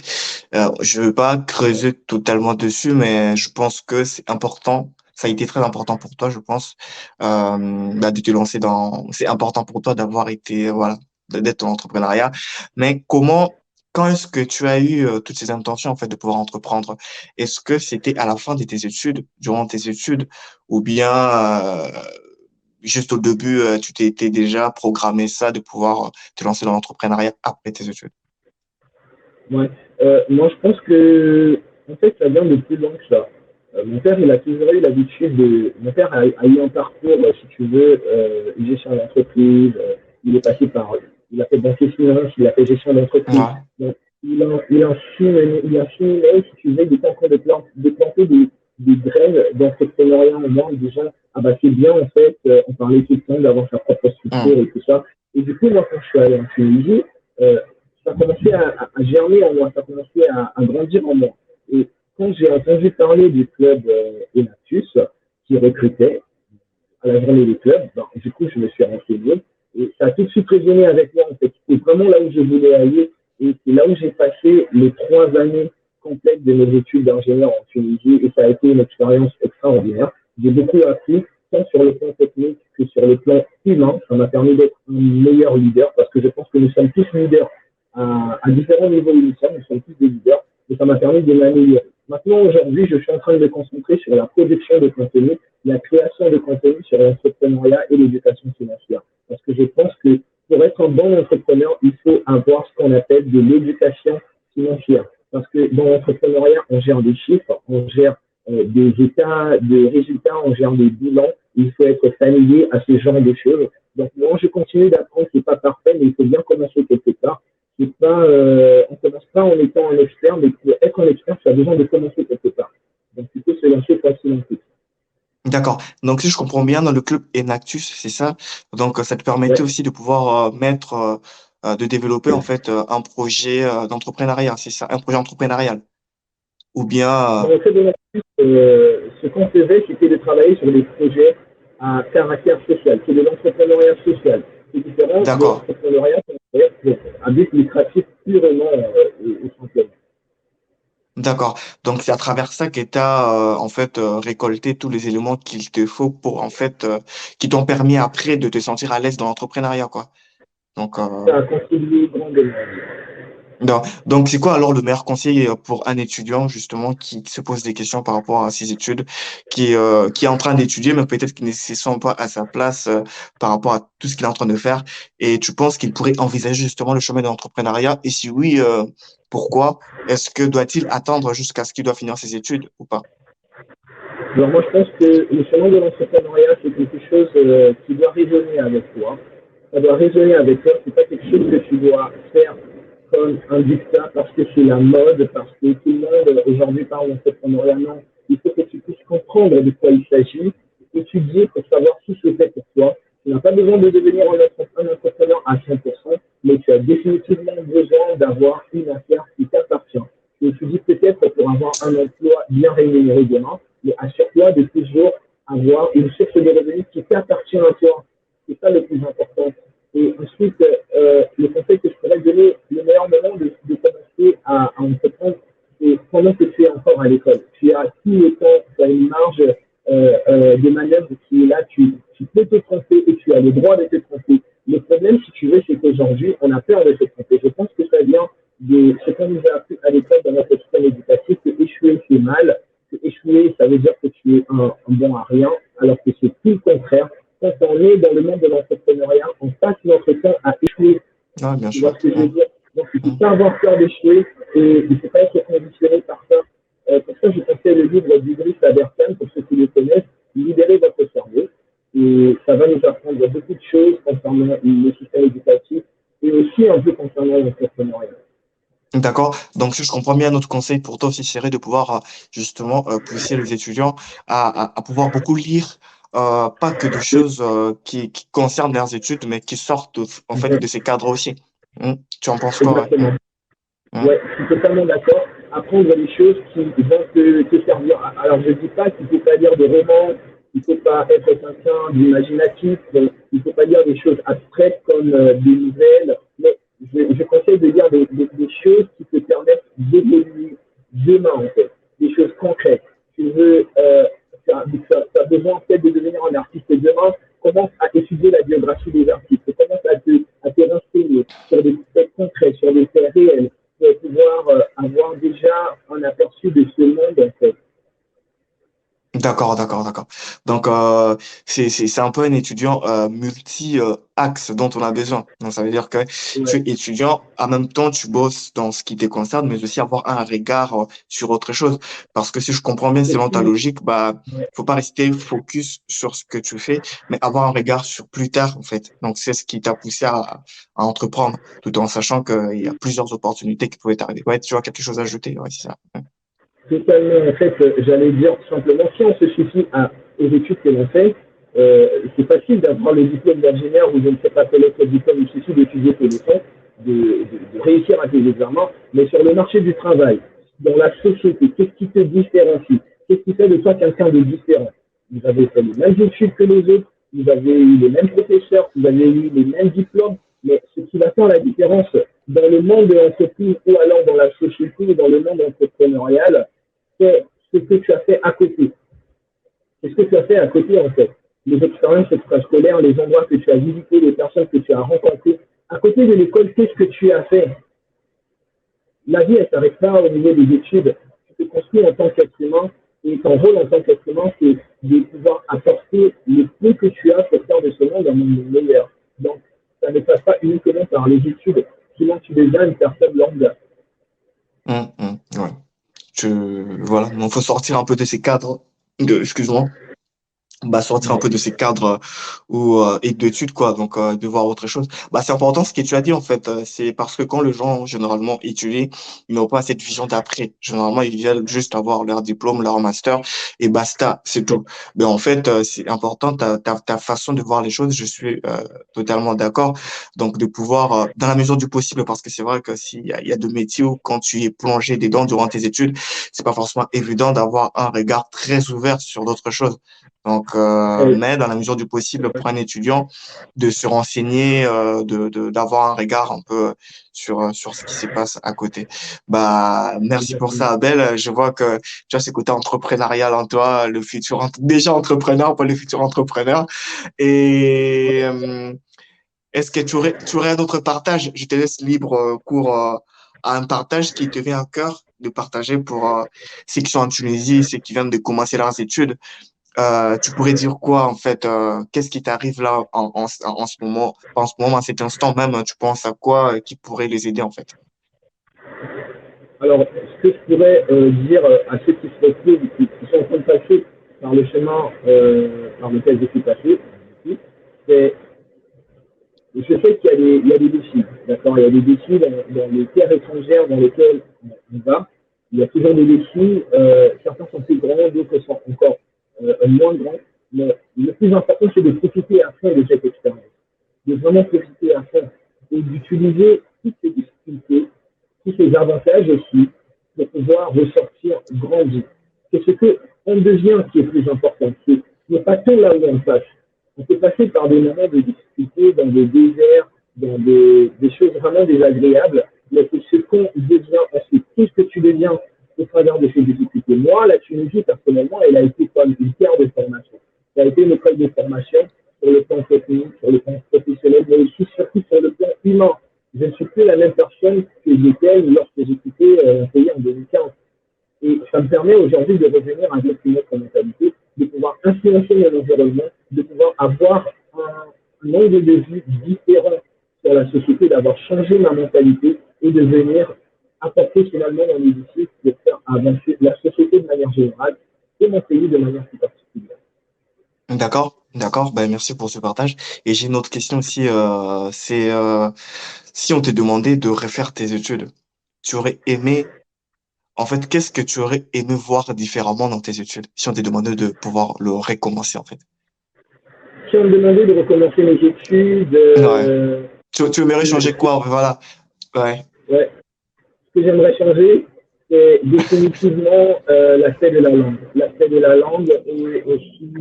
Je veux pas creuser totalement dessus, mais je pense que c'est important. Ça a été très important pour toi, je pense, bah, de te lancer dans. C'est important pour toi d'avoir été, voilà, d'être dans l'entrepreneuriat. Mais quand est-ce que tu as eu toutes ces intentions en fait de pouvoir entreprendre? Est-ce que c'était à la fin de tes études, durant tes études, ou bien juste au début, tu t'étais déjà programmé ça de pouvoir te lancer dans l'entrepreneuriat après tes études? Ouais. Moi, je pense que, en fait, ça vient de plus loin que ça. Mon père, il a toujours eu l'habitude de. Mon père a eu un parcours, si tu veux, gestion d'entreprise. Il est passé par. Il a fait banquier finance, il a fait gestion d'entreprise. Ouais. Donc, il a su, si tu veux, il était en train de planter des graines d'entrepreneuriat en moi, en disant, ah bah c'est bien, en fait, on parlait tout le temps d'avoir sa propre structure Hum. et tout ça. Et du coup, moi, quand je suis allé en Tunisie, ça a commencé à germer en moi, ça a commencé à grandir en moi. Et quand j'ai entendu parler du club Enactus qui recrutait à la journée des clubs, ben, du coup, je me suis renseigné et ça a tout de suite résonné avec moi. En fait, c'est vraiment là où je voulais aller et c'est là où j'ai passé les 3 années complètes de mes études d'ingénieur en Tunisie et ça a été une expérience extraordinaire. J'ai beaucoup appris, tant sur le plan technique que sur le plan humain. Ça m'a permis d'être un meilleur leader parce que je pense que nous sommes tous leaders à différents niveaux initiaux, nous sommes tous des leaders, et ça m'a permis de m'améliorer. Maintenant, aujourd'hui, je suis en train de me concentrer sur la production de contenu, la création de contenu sur l'entrepreneuriat et l'éducation financière. Parce que je pense que pour être un bon entrepreneur, il faut avoir ce qu'on appelle de l'éducation financière. Parce que dans l'entrepreneuriat, on gère des chiffres, on gère des états de résultats, on gère des bilans. Il faut être familier à ce genre de choses. Donc moi, je continue d'apprendre, c'est pas parfait, mais il faut bien commencer quelque part. C'est pas, on commence pas en étant un expert, mais pour être un expert, tu as besoin de commencer quelque part. Donc il faut se lancer facilement. D'accord. Donc, si je comprends bien, dans le club Enactus, c'est ça. Donc, ça te permettait Ouais, aussi de pouvoir mettre de développer en fait un projet d'entrepreneuriat, c'est ça, un projet entrepreneurial. Ou bien, Dans le fait de ce qu'on faisait, c'était de travailler sur des projets à caractère social. C'est de l'entrepreneuriat social. C'est différent de d'accord, l'entrepreneuriat à but lucratif purement et simplement. d'accord. Donc c'est à travers ça que tu as en fait récolté tous les éléments qu'il te faut pour en fait qui t'ont permis après de te sentir à l'aise dans l'entrepreneuriat, quoi. Donc, Ça a contribué grandement. donc c'est quoi alors le meilleur conseil pour un étudiant justement qui se pose des questions par rapport à ses études, qui est en train d'étudier, mais peut-être qu'il ne se sent pas à sa place par rapport à tout ce qu'il est en train de faire, et tu penses qu'il pourrait envisager justement le chemin de l'entrepreneuriat, et si oui, pourquoi? Est-ce que doit-il attendre jusqu'à ce qu'il doit finir ses études ou pas? Alors moi, je pense que le chemin de l'entrepreneuriat, c'est quelque chose qui doit résonner avec toi. Ça doit résonner avec toi. C'est pas quelque chose que tu dois faire comme un dictat parce que c'est la mode, parce que tout le monde aujourd'hui parle d'entrepreneuriat. Non, il faut que tu puisses comprendre de quoi il s'agit, étudier pour savoir si c'est fait pour toi. Tu n'as pas besoin de devenir un entrepreneur à 100%, mais tu as définitivement besoin d'avoir une affaire qui t'appartient. Et tu dis peut-être pour avoir un emploi bien rémunéré demain, mais assure-toi de toujours avoir une source de revenus qui t'appartient à toi. C'est ça le plus important. Et ensuite, le conseil que je pourrais donner, le meilleur moment de commencer à entreprendre, c'est pendant que tu es encore à l'école. Tu as tout le temps, tu as une marge de manœuvre qui est là, tu peux te tromper et tu as le droit de te tromper. Le problème, si tu veux, c'est qu'aujourd'hui, on a peur de se tromper. Je pense que ça vient de ce qu'on nous a appris à l'école dans notre système éducatif, que échouer, c'est mal, que échouer, ça veut dire que tu es un bon à rien, alors que c'est tout le contraire. Quand on est dans le monde de l'entrepreneuriat, on passe notre temps à échouer. Ah, bien Tu vois sûr. ce que je veux dire? Donc, il ne faut Hum. pas avoir peur d'échouer et il ne faut pas être conditionné par ça. Pour ça, je conseille le livre d'Idriss Aberkan, pour ceux qui le connaissent, Libérez votre cerveau. Et ça va nous apprendre beaucoup de choses concernant le système éducatif et aussi un peu concernant l'entrepreneuriat. D'accord. Donc, si je comprends bien, notre conseil pour toi aussi serait de pouvoir justement pousser les étudiants à pouvoir beaucoup lire, pas que de choses qui concernent leurs études, mais qui sortent en fait de ces cadres aussi. Tu en penses quoi, ouais? Exactement. Hum, Ouais, je suis totalement d'accord. Apprendre des choses qui vont te servir. Alors, je ne dis pas qu'il ne faut pas lire des romans, il ne faut pas être quelqu'un d'imaginatif, il ne faut pas lire des choses abstraites comme des nouvelles, mais je conseille de lire des choses qui te permettent d'évoluer demain, en fait, des choses concrètes. Tu veux, tu as besoin peut-être de devenir un artiste demain, commence à étudier la biographie des artistes, commence à te renseigner sur des faits concrets, sur des faits réels, pour pouvoir avoir déjà un aperçu de ce monde, en fait. D'accord, d'accord, d'accord. Donc, c'est un peu un étudiant multi-axe dont on a besoin. Donc, ça veut dire que tu es Ouais, étudiant, en même temps, tu bosses dans ce qui te concerne, mais aussi avoir un regard sur autre chose. Parce que si je comprends bien, et selon ta puis, logique, bah, ouais, faut pas rester focus sur ce que tu fais, mais avoir un regard sur plus tard, en fait. Donc, c'est ce qui t'a poussé à entreprendre, tout en sachant qu'il y a plusieurs opportunités qui pouvaient t'arriver. Ouais, tu vois, quelque chose à ajouter, ouais, c'est ça. totalement, en fait, j'allais dire tout simplement, si on se suffit aux études que l'on fait, c'est facile d'avoir le diplôme d'ingénieur ou je ne sais pas quel autre diplôme, il suffit d'étudier tes leçons, de réussir à tes examens, mais sur le marché du travail, dans la société, qu'est-ce qui te différencie? Qu'est-ce qui fait de toi quelqu'un de différent? Vous avez fait les mêmes études que les autres, vous avez eu les mêmes professeurs, vous avez eu les mêmes diplômes, mais ce qui va faire la différence dans le monde de l'entreprise ou alors dans la société, dans le monde entrepreneurial, c'est ce que tu as fait à côté. C'est ce que tu as fait à côté, en fait. Les expériences extrascolaires, les endroits que tu as visités, les personnes que tu as rencontrées. À côté de l'école, qu'est-ce que tu as fait? La vie, elle ne s'arrête pas au niveau des études. Tu te construis en tant qu'être humain et ton rôle en tant qu'être humain, c'est de pouvoir apporter le peu que tu as pour faire de ce monde un monde meilleur. Donc, ça ne passe pas uniquement par les études, sinon tu deviens une personne lambda. Ouais. Voilà, donc faut sortir un peu de ces cadres excuse-moi, bah, sortir un Ouais. peu de ces cadres et d'études quoi, donc de voir autre chose. Bah, c'est important ce que tu as dit en fait. C'est parce que quand les gens généralement étudient, ils n'ont pas cette vision d'après. Généralement ils viennent juste avoir leur diplôme, leur master et basta, c'est tout. Mais en fait c'est important ta façon de voir les choses. Je suis totalement d'accord. Donc de pouvoir dans la mesure du possible, parce que c'est vrai que il y a de métiers où quand tu es plongé dedans durant tes études, c'est pas forcément évident d'avoir un regard très ouvert sur d'autres choses. Donc, Et- mais dans la mesure du possible, pour un étudiant, de se renseigner, d'avoir un regard un peu sur ce qui se passe à côté. Bah, merci pour ça, Abel. Je vois que tu as ce côté entrepreneurial en toi, le futur, déjà entrepreneur, pas le futur entrepreneur. Et est-ce que tu aurais un autre partage? Je te laisse libre cours à un partage qui te vient à cœur de partager pour ceux qui sont en Tunisie, ceux qui viennent de commencer leurs études. Tu pourrais dire quoi en fait? Qu'est-ce qui t'arrive là en ce moment, pas en ce moment, à cet instant même, tu penses à quoi qui pourrait les aider en fait? Alors, ce que je pourrais dire à ceux qui se retrouvent, qui sont en train de passer par le chemin par lequel je suis passé, c'est je sais qu'il y a il y a des défis, d'accord. Il y a des défis dans les terres étrangères dans lesquelles on va. Il y a toujours des défis. Certains sont plus grands, d'autres sont encore moins grands. Mais le plus important, c'est de profiter à fond de cette expérience, de vraiment profiter à fond et d'utiliser toutes ces difficultés, tous ces avantages aussi, pour pouvoir ressortir grandi. C'est ce que on devient qui est plus important. Ce n'est pas tout là où on passe. On peut passer par des moments de difficulté, dans des déserts, dans des choses vraiment désagréables, mais c'est ce qu'on devient ensuite. Tout ce que tu deviens au travers de ces difficultés. Moi, la Tunisie, personnellement, elle a été comme une terre de formation. Ça a été une école de formation sur le plan technique, sur le plan professionnel, mais aussi surtout sur le plan humain. Je ne suis plus la même personne que j'étais lorsque j'ai quitté un pays en 2015. Et ça me permet aujourd'hui de revenir avec une autre mentalité, de pouvoir influencer mon environnement, de pouvoir avoir un angle de vue différent sur la société, d'avoir changé ma mentalité et de venir apporter finalement mon édifice pour faire avancer la société de manière générale et mon pays de manière plus particulière. D'accord, d'accord. Ben, merci pour ce partage. Et j'ai une autre question aussi. C'est si on te demandait de refaire tes études, tu aurais aimé, en fait, qu'est-ce que tu aurais aimé voir différemment dans tes études? Si on te demandait de pouvoir le recommencer, en fait. Si on me demandait de recommencer mes études, Ouais. Tu aimerais changer ce quoi? Voilà. Ouais. ouais, ce que j'aimerais changer, c'est définitivement l'aspect de la langue. L'aspect de la langue et aussi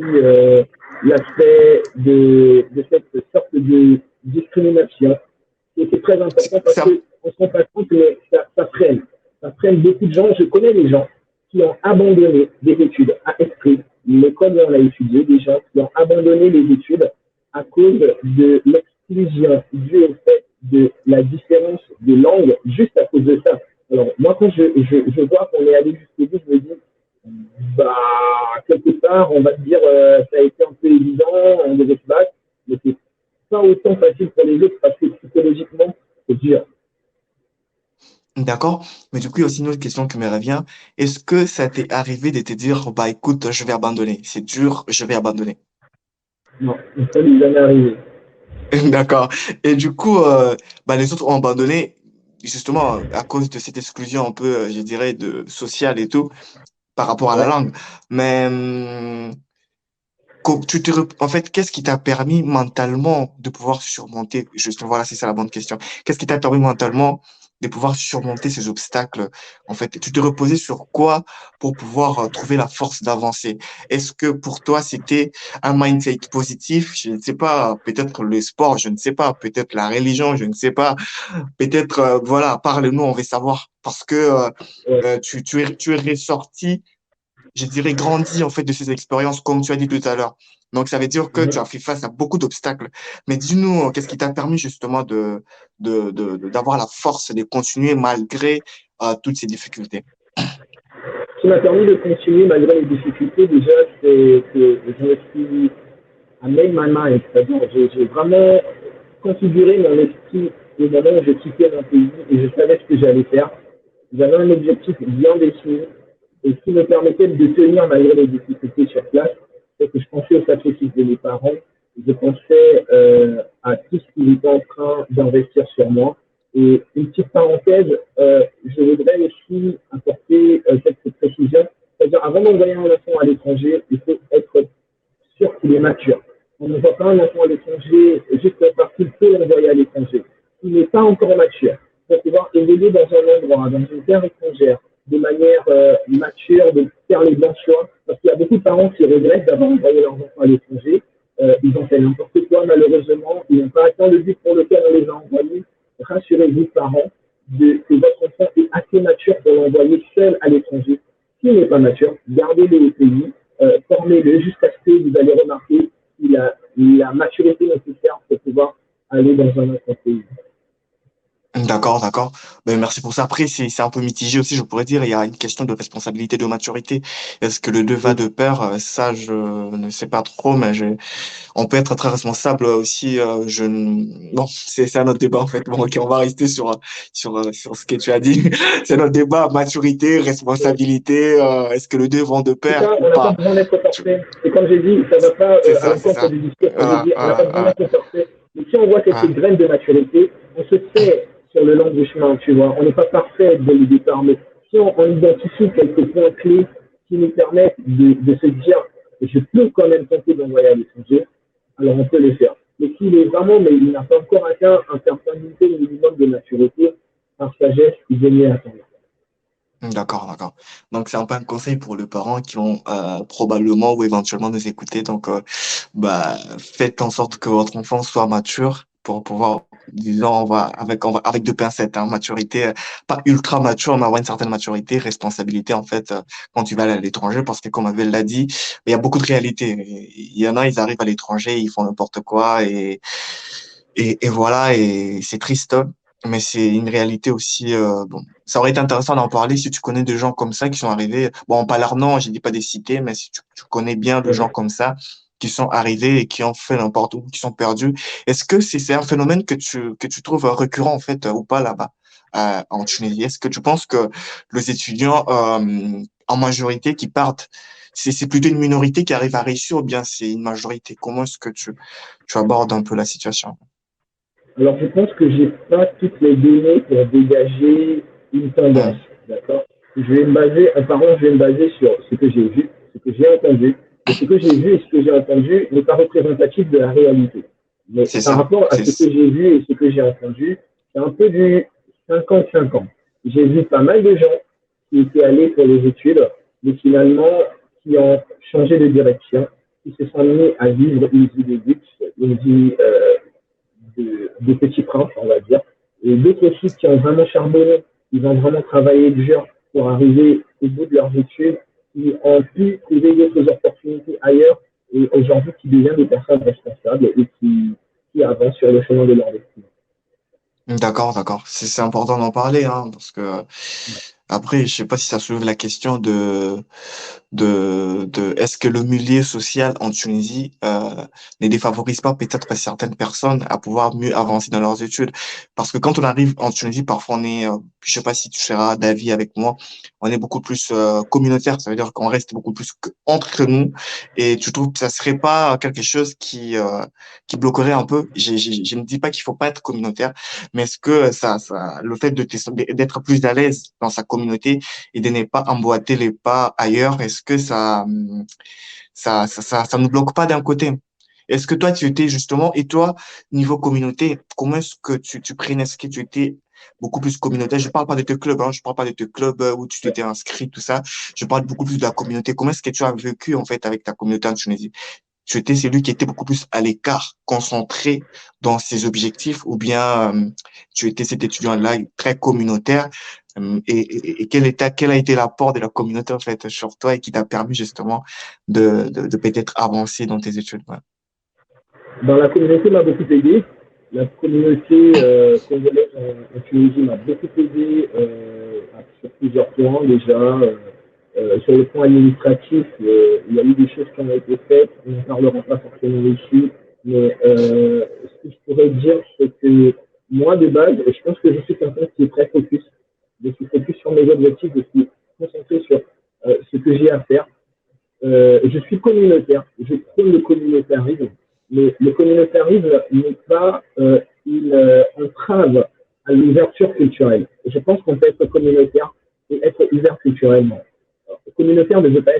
l'aspect de cette sorte de discrimination. Et c'est très important parce Ça, qu'on se rend pas compte, mais ça freine. Ça freine beaucoup de gens. Je connais des gens qui ont abandonné des études à Esprit, l'école où on a étudié, des gens qui ont abandonné les études à cause de l'exclusion due au fait de la différence de langue, juste à cause de ça. Alors, moi, quand je vois qu'on est allé jusqu'au bout, je me dis, bah, quelque part, on va se dire, ça a été un peu évident, on devait se battre, mais c'est pas autant facile pour les autres parce que psychologiquement, c'est dur. d'accord. Mais du coup, il y a aussi une autre question qui me revient. Est-ce que ça t'est arrivé de te dire, bah, écoute, je vais abandonner. C'est dur, je vais abandonner. Non, ça n'est jamais arrivé. D'accord. Et du coup, bah, les autres ont abandonné, justement, à cause de cette exclusion un peu, je dirais, sociale et tout, par rapport à la Ouais. langue. Mais, en fait, qu'est-ce qui t'a permis mentalement de pouvoir surmonter, justement, voilà, c'est ça la bonne question. Qu'est-ce qui t'a permis mentalement de pouvoir surmonter ces obstacles? En fait, tu te reposais sur quoi pour pouvoir trouver la force d'avancer? Est-ce que pour toi, c'était un mindset positif? Je ne sais pas, peut-être le sport, je ne sais pas, peut-être la religion, je ne sais pas, peut-être, voilà, parle-nous, on veut savoir. Parce que Ouais. tu es ressorti, je dirais, grandi en fait de ces expériences, comme tu as dit tout à l'heure. Donc, ça veut dire que tu as Mhm. fait face à beaucoup d'obstacles. Mais dis-nous, qu'est-ce qui t'a permis justement d'avoir la force de continuer malgré toutes ces difficultés? Ce qui m'a permis de continuer malgré les difficultés, déjà, c'est que je me suis I made my mind, c'est-à-dire j'ai vraiment configuré mon esprit au moment où je quittais mon pays et je savais ce que j'allais faire. J'avais un objectif bien défini et qui me permettait de tenir malgré les difficultés sur place. c'est que je pensais au sacrifice de mes parents, je pensais à tout ce qu'ils étaient en train d'investir sur moi. Et une petite parenthèse, je voudrais aussi apporter cette précision, c'est-à-dire avant d'envoyer un enfant à l'étranger, il faut être sûr qu'il est mature. On ne voit pas un enfant à l'étranger juste parce qu'il faut l'envoyer à l'étranger. Il n'est pas encore mature. Pour pouvoir évoluer dans un endroit, dans une terre étrangère, de manière mature, de faire les bons choix. Parce qu'il y a beaucoup de parents qui regrettent d'avoir envoyé leurs enfants à l'étranger. Ils ont fait n'importe quoi, malheureusement. Ils n'ont pas atteint le but pour lequel on les a envoyés. Rassurez-vous, parents, que votre enfant est assez mature pour l'envoyer seul à l'étranger. S'il n'est pas mature, gardez-le au pays, formez-le jusqu'à ce que vous allez remarquer qu'il a la maturité nécessaire pour pouvoir aller dans un autre pays. D'accord, d'accord. Ben, merci pour ça. Après, c'est un peu mitigé aussi, je pourrais dire. Il y a une question de responsabilité, de maturité. Est-ce que le deux va de pair? Ça, je ne sais pas trop, mais on peut être très responsable aussi. Bon, c'est un autre débat en fait. Bon, ok, on va rester sur ce que tu as dit. C'est notre débat, maturité, responsabilité. Est-ce que le deux vont de En tout pair cas, ou on n'a pas pas? besoin d'être Tu- parfait. Et comme j'ai dit, ça ne va pas C'est à ça, c'est l'encontre ça. du discours. Comme j'ai dit, on n'a pas besoin Euh, d'être parfait. Mais si on voit quelques euh, graines de maturité, on se sait sur le long du chemin, tu vois. On n'est pas parfait dès le départ, mais si on identifie quelques points clés qui nous permettent de se dire, je peux quand même tenter d'envoyer à l'étranger, alors on peut le faire. Mais s'il est vraiment, mais il n'a pas encore atteint un certain niveau minimum de maturité, par sagesse, il vaut mieux attendre. D'accord, d'accord. Donc, c'est un peu un conseil pour les parents qui vont probablement ou éventuellement nous écouter. Donc, bah, faites en sorte que votre enfant soit mature pour pouvoir, disons, on va avec deux pincettes, hein, maturité, pas ultra mature, mais avoir une certaine maturité, responsabilité, en fait, quand tu vas aller à l'étranger, parce que comme Abel l'a dit, il y a beaucoup de réalités. Il y en a, ils arrivent à l'étranger, ils font n'importe quoi et voilà, et c'est triste, mais c'est une réalité aussi. Bon, ça aurait été intéressant d'en parler si tu connais des gens comme ça qui sont arrivés. Bon, pas leur nom, je dis pas des cités, mais si tu connais bien de gens comme ça qui sont arrivés et qui ont fait n'importe où, qui sont perdus. Est-ce que c'est un phénomène que tu trouves récurrent en fait ou pas là-bas en Tunisie? Est-ce que tu penses que les étudiants en majorité qui partent, c'est plutôt une minorité qui arrive à réussir ou bien c'est une majorité? Comment est-ce que tu abordes un peu la situation? Alors, je pense que j'ai pas toutes les données pour dégager une tendance, Hmm. d'accord? Je vais me baser, apparemment, je vais me baser sur ce que j'ai vu, ce que j'ai entendu. Et ce que j'ai vu et ce que j'ai entendu n'est pas représentatif de la réalité. Mais C'est par ça. rapport à ce que j'ai vu et ce que j'ai entendu, c'est un peu du 50-50. J'ai vu pas mal de gens qui étaient allés pour les études, mais finalement, qui ont changé de direction, qui se sont mis à vivre une vie de luxe, une vie de petits princes, on va dire. Et d'autres aussi qui ont vraiment charbonné, ils ont vraiment travaillé dur pour arriver au bout de leurs études, qui ont pu trouver d'autres opportunités ailleurs et aujourd'hui qui deviennent des personnes responsables et qui avancent sur le chemin de leur destin. D'accord, d'accord. C'est important d'en parler, hein, parce que après, je sais pas si ça soulève la question de est-ce que le milieu social en Tunisie ne défavorise pas peut-être certaines personnes à pouvoir mieux avancer dans leurs études. Parce que quand on arrive en Tunisie, parfois on est, je sais pas si tu seras d'avis avec moi, on est beaucoup plus communautaire. Ça veut dire qu'on reste beaucoup plus entre nous. Et tu trouves que ça serait pas quelque chose qui bloquerait un peu? Je ne dis pas qu'il faut pas être communautaire, mais est-ce que le fait d'être plus à l'aise dans sa communauté et de ne pas emboîter les pas ailleurs, est-ce que ça ne bloque pas d'un côté? Est-ce que toi, tu étais justement, et toi, niveau communauté, comment est-ce que tu prenais, est-ce que tu étais beaucoup plus communautaire? Je parle pas de tes clubs, hein, je parle pas de tes clubs où tu t'étais inscrit, tout ça. Je parle beaucoup plus de la communauté. Comment est-ce que tu as vécu, en fait, avec ta communauté en Tunisie? Tu étais celui qui était beaucoup plus à l'écart, concentré dans ses objectifs, ou bien tu étais cet étudiant-là très communautaire, et quel a été l'apport de la communauté en fait sur toi et qui t'a permis justement de peut-être avancer dans tes études. Ouais. Dans la communauté m'a beaucoup aidé. La communauté congolaise en Tunisie m'a beaucoup aidé sur plusieurs points déjà. Sur le point administratif, il y a eu des choses qui ont été faites. On ne parlera pas forcément ici. Mais ce que je pourrais dire, c'est que moi, de base, je pense que je suis quelqu'un qui est très focus. Je suis focus sur mes objectifs. Je suis concentré sur ce que j'ai à faire. je suis communautaire, je prône le communautarisme, mais le communautarisme n'est pas une entrave à l'ouverture culturelle. Je pense qu'on peut être communautaire et être ouvert culturellement. Alors, communautaire ne veut pas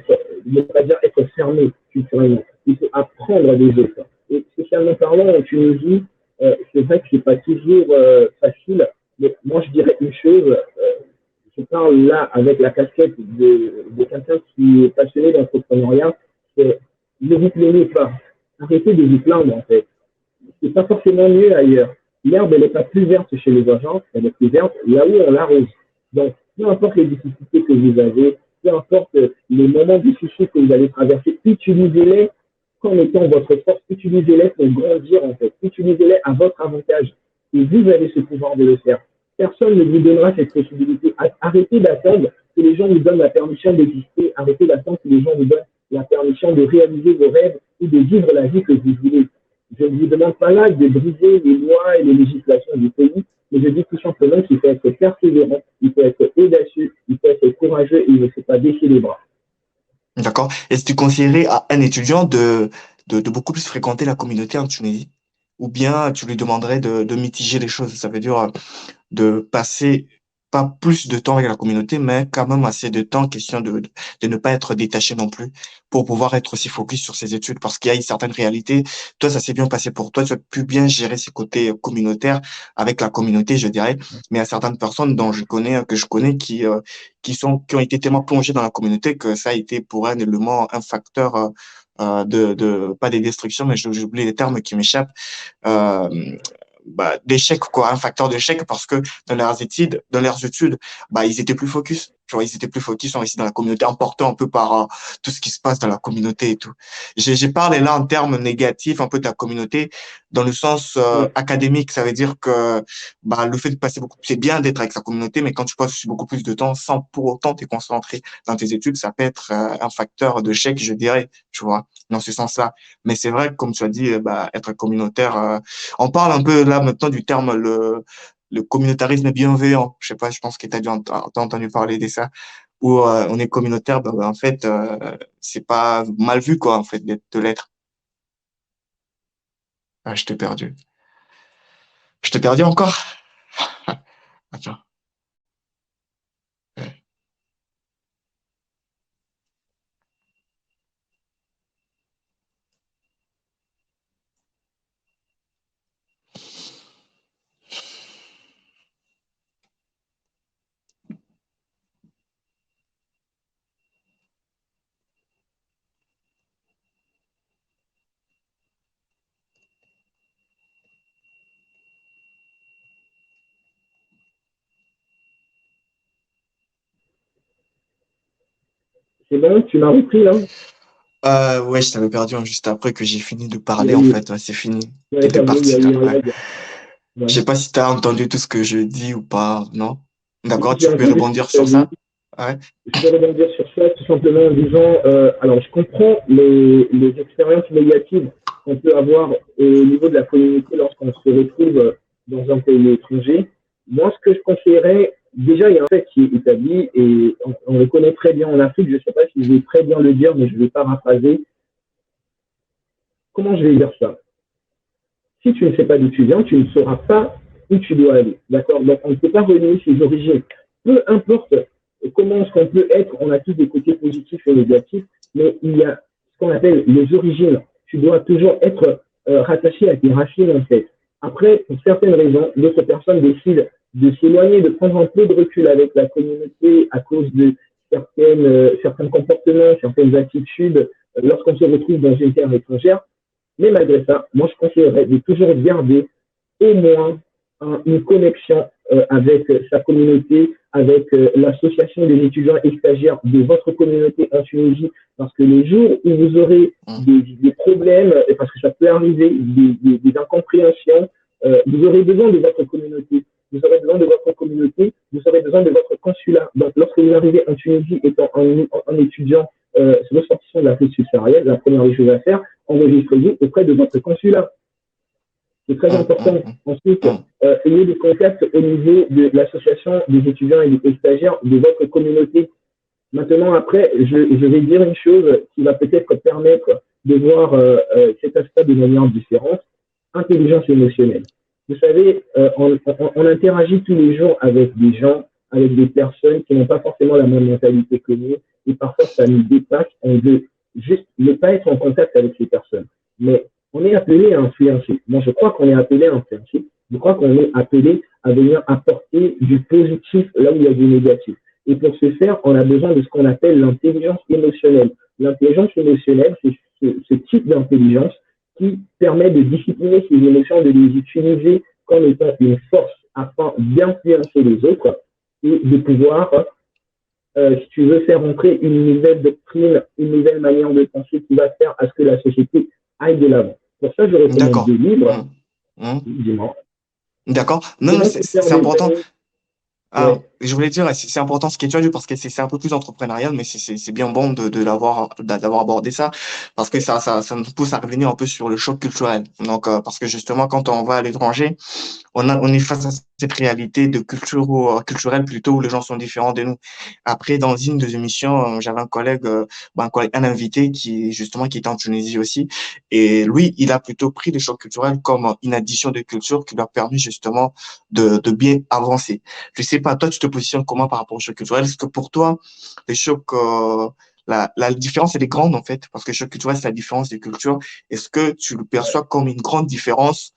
dire être fermé culturellement. Il faut apprendre des autres. Et spécialement parlant en Tunisie, c'est vrai que c'est pas toujours facile, mais moi je dirais une chose, je parle là avec la casquette de quelqu'un qui est passionné d'entrepreneuriat, c'est ne vous plaignez pas. Arrêtez de vous plaindre en fait. C'est pas forcément mieux ailleurs. L'herbe, elle n'est pas plus verte chez les voisins, elle est plus verte là où on l'arrose. Donc, peu importe les difficultés que vous avez, peu importe les moments difficiles que vous allez traverser, utilisez-les comme étant votre force, utilisez-les pour grandir en fait, utilisez-les à votre avantage. Et vous avez ce pouvoir de le faire. Personne ne vous donnera cette possibilité. Arrêtez d'attendre que les gens vous donnent la permission d'exister, arrêtez d'attendre que les gens vous donnent la permission de réaliser vos rêves ou de vivre la vie que vous voulez. Je ne vous demande pas là de briser les lois et les législations du pays, mais je dis tout simplement qu'il faut être persévérant, il faut être audacieux, il faut être courageux et il ne faut pas baisser les bras. D'accord. Est-ce que tu conseillerais à un étudiant de beaucoup plus fréquenter la communauté en Tunisie? Ou bien tu lui demanderais de mitiger les choses? Ça veut dire de passer pas plus de temps avec la communauté, mais quand même assez de temps, question de ne pas être détaché non plus, pour pouvoir être aussi focus sur ses études, parce qu'il y a une certaine réalité. Toi, ça s'est bien passé pour toi, tu as pu bien gérer ces côtés communautaires avec la communauté, je dirais, mais il y a certaines personnes dont que je connais, qui ont été tellement plongées dans la communauté que ça a été pour un élément, un facteur, pas des destructions, mais j'oublie les termes qui m'échappent, euh, d'échec, quoi, un facteur d'échec, parce que dans leurs études, ils étaient plus focus. Tu vois, ils étaient plus focus, sont restés dans la communauté, emportés un peu par tout ce qui se passe dans la communauté et tout. J'ai parlé là en termes négatifs un peu de la communauté, dans le sens Oui, académique. Ça veut dire que le fait de passer beaucoup, c'est bien d'être avec sa communauté, mais quand tu passes aussi beaucoup plus de temps sans pour autant te concentrer dans tes études, ça peut être un facteur d'échec, je dirais, tu vois, dans ce sens-là. Mais c'est vrai que, comme tu as dit, être communautaire, on parle un peu là maintenant du terme le communautarisme bienveillant. Je sais pas, je pense que tu as entendu parler de ça, où on est communautaire, en fait, c'est pas mal vu, quoi, en fait, de l'être. Ah, je t'ai perdu. Je t'ai perdu encore? Attends. c'est bon, tu m'as repris là. Ouais, je t'avais perdu juste après que j'ai fini de Il y parler, a en eu, fait. Ouais, c'est fini. ouais, T'étais j'avoue, il y a parti, eu là. un Ouais. lag. Je Ouais. sais pas si tu as entendu tout ce que je dis ou pas, non? D'accord, J'ai tu peux entendu ce que rebondir tu as sur dit. ça? Ouais. Je peux rebondir sur ça tout simplement en disant, alors je comprends les expériences négatives qu'on peut avoir au niveau de la communauté lorsqu'on se retrouve dans un pays étranger. Moi, ce que je conseillerais, déjà, il y a un fait qui est établi et on le connaît très bien en Afrique. Je ne sais pas si je vais très bien le dire, mais je vais paraphraser. Comment je vais dire ça? Si tu ne sais pas d'où tu viens, tu ne sauras pas où tu dois aller. D'accord? Donc, on ne peut pas renier ses origines. Peu importe comment est-ce qu'on peut être, on a tous des côtés positifs et négatifs, mais il y a ce qu'on appelle les origines. Tu dois toujours être rattaché à tes racines, en fait. Après, pour certaines raisons, d'autres personnes décident de s'éloigner, de prendre un peu de recul avec la communauté à cause de certains comportements, certaines attitudes lorsqu'on se retrouve dans une terre étrangère. Mais malgré ça, moi, je conseillerais de toujours garder au moins une connexion avec sa communauté, avec l'association des étudiants et stagiaires de votre communauté en Tunisie, parce que les jours où vous aurez Hum, des problèmes, et parce que ça peut arriver, des incompréhensions, vous aurez besoin de votre communauté. Vous aurez besoin de votre communauté, vous aurez besoin de votre consulat. Donc, lorsque vous arrivez en Tunisie étant un étudiant ressortissant de l'Afrique subsaharienne, la première des choses à faire, enregistrez-vous auprès de votre consulat. C'est très hum, hum, important. hum, Ensuite, hum. ayez des contacts au niveau de l'association des étudiants et des stagiaires de votre communauté. Maintenant, après, je vais dire une chose qui va peut-être permettre de voir cet aspect de manière différente, intelligence émotionnelle. Vous savez, on interagit tous les jours avec des gens, avec des personnes qui n'ont pas forcément la même mentalité que nous, et parfois ça nous dépasse, on veut juste ne pas être en contact avec ces personnes. Mais on est appelé à influencer. Moi, je crois qu'on est appelé à influencer. Je crois qu'on est appelé à venir apporter du positif là où il y a du négatif. Et pour ce faire, on a besoin de ce qu'on appelle l'intelligence émotionnelle. L'intelligence émotionnelle, c'est ce type d'intelligence qui permet de discipliner ses émotions, de les utiliser comme étant une force afin d'influencer les autres et de pouvoir, si tu veux, faire entrer une nouvelle doctrine, une nouvelle manière de penser qui va faire à ce que la société aille de l'avant. Pour ça, je recommande D'accord. deux livres. Hum. Dis-moi. D'accord. Non, non, Comment se faire c'est des important. amis? Ah, Ouais. je voulais dire, c'est important ce que tu as dit parce que c'est un peu plus entrepreneurial, mais c'est bien bon d'avoir abordé ça parce que ça nous pousse à revenir un peu sur le choc culturel. Donc, parce que justement, quand on va à l'étranger, on est face à cette réalité de culture culturelle plutôt où les gens sont différents de nous. Après, dans une des émissions, j'avais un invité qui était en Tunisie aussi. Et lui, il a plutôt pris le choc culturel comme une addition de culture qui lui a permis justement de bien avancer. Je sais pas, toi, tu te positionnes comment par rapport au choc culturel? Est-ce que pour toi, les chocs, la différence, elle est grande en fait, parce que le choc culturel, c'est la différence des cultures. Est-ce que tu le perçois comme une grande différence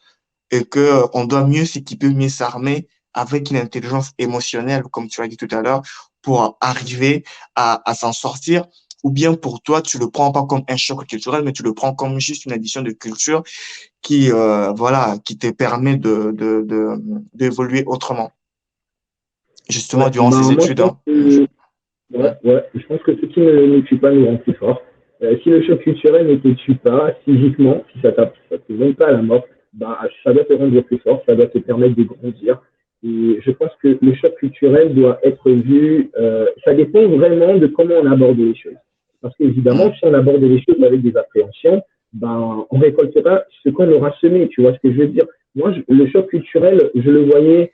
et que on doit mieux s'équiper, mieux s'armer avec une intelligence émotionnelle, comme tu as dit tout à l'heure, pour arriver à s'en sortir? Ou bien pour toi, tu le prends pas comme un choc culturel, mais tu le prends comme juste une addition de culture qui te permet d'évoluer autrement, justement Ouais. durant ces Ben, moi, je études, pense hein. que Mm. je pense que ce qui ne nous tue pas nous rend plus fort. Si le choc culturel ne te tue pas physiquement, si ça te donne pas à la mort, bah, ça doit te rendre plus fort, ça doit te permettre de grandir. Et je pense que le choc culturel doit être vu, ça dépend vraiment de comment on aborde les choses. Parce qu'évidemment, Mm. si on aborde les choses avec des appréhensions, ben, on récoltera ce qu'on aura semé, tu vois ce que je veux dire. Moi, le choc culturel, je le voyais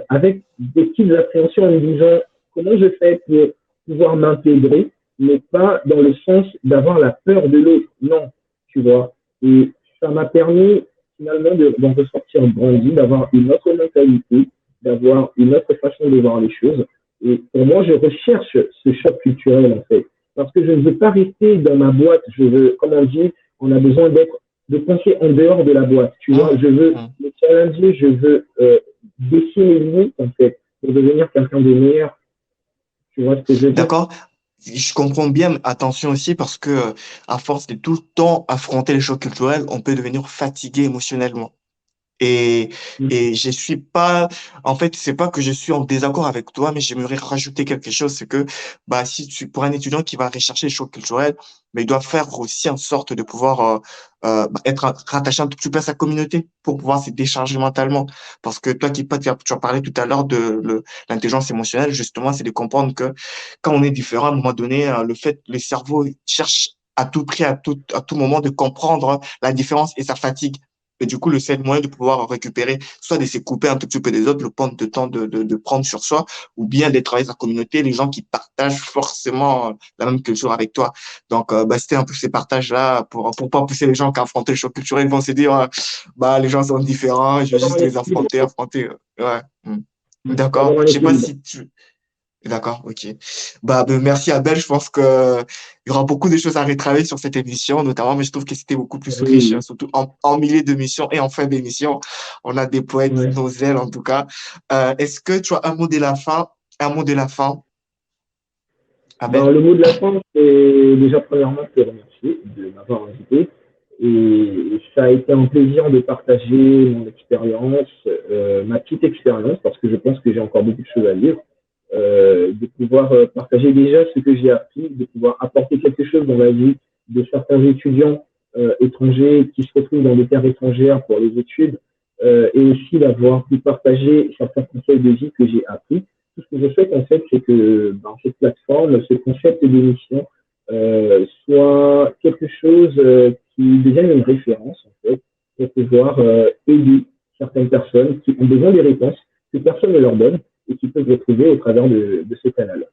avec des petites appréhensions en me disant comment je fais pour pouvoir m'intégrer, mais pas dans le sens d'avoir la peur de l'autre. Non, tu vois. Et ça m'a permis finalement d'en ressortir grandi, d'avoir une autre mentalité, d'avoir une autre façon de voir les choses. Et pour moi, je recherche ce choc culturel en fait. Parce que je ne veux pas rester dans ma boîte. Je veux, comme on dit, on a besoin de penser en dehors de la boîte. Tu vois, Mm. je veux Mm. me challenger, je veux baisser mes limites en fait pour devenir quelqu'un de meilleur. Tu vois ce que je veux dire? D'accord? Je comprends bien, mais attention aussi parce que à force de tout le temps affronter les chocs culturels, on peut devenir fatigué émotionnellement. Et, et je suis pas, en fait, c'est pas que je suis en désaccord avec toi, mais j'aimerais rajouter quelque chose, c'est que, bah, pour un étudiant qui va rechercher les chocs culturels, mais il doit faire aussi en sorte de pouvoir, être rattaché un tout petit peu à sa communauté pour pouvoir se décharger mentalement. Parce que toi tu as parlé tout à l'heure de l'intelligence émotionnelle, justement, c'est de comprendre que quand on est différent, à un moment donné, le cerveau cherche à tout prix, à tout moment de comprendre la différence et ça fatigue. Et du coup, le seul moyen de pouvoir récupérer, soit de se couper un tout petit peu des autres, le prendre de temps de prendre sur soi, ou bien de travailler sa communauté, les gens qui partagent forcément la même culture avec toi. Donc, c'était un peu ces partages-là pour pas pousser les gens qui affrontent le choc culturel. Ils vont se dire, bah, les gens sont différents, je vais Avoir juste un les équilibre, affronter. Ouais. Mm. D'accord. avoir un Je sais pas équilibre. si tu, D'accord, ok. Merci Abel, je pense que il y aura beaucoup de choses à retravailler sur cette émission, notamment, mais je trouve que c'était beaucoup plus riche, hein, Oui, surtout en milieu d'émission et en fin d'émission. On a déployé toutes ouais. nos ailes, en tout cas. Est-ce que tu as un mot de la fin? Un mot de la fin, Ben, Abel? le mot de la fin, c'est déjà premièrement te remercier de m'avoir invité. Et ça a été un plaisir de partager mon expérience, ma petite expérience, parce que je pense que j'ai encore beaucoup de choses à dire, de pouvoir partager déjà ce que j'ai appris, de pouvoir apporter quelque chose dans la vie de certains étudiants étrangers qui se retrouvent dans des terres étrangères pour les études, et aussi d'avoir pu partager certains conseils de vie que j'ai appris. Tout ce que je souhaite en fait, c'est que cette plateforme, ce concept d'émission soit quelque chose qui devienne une référence en fait pour pouvoir aider certaines personnes qui ont besoin des réponses que personne ne leur donne et qui peuvent retrouver au travers de ce canal.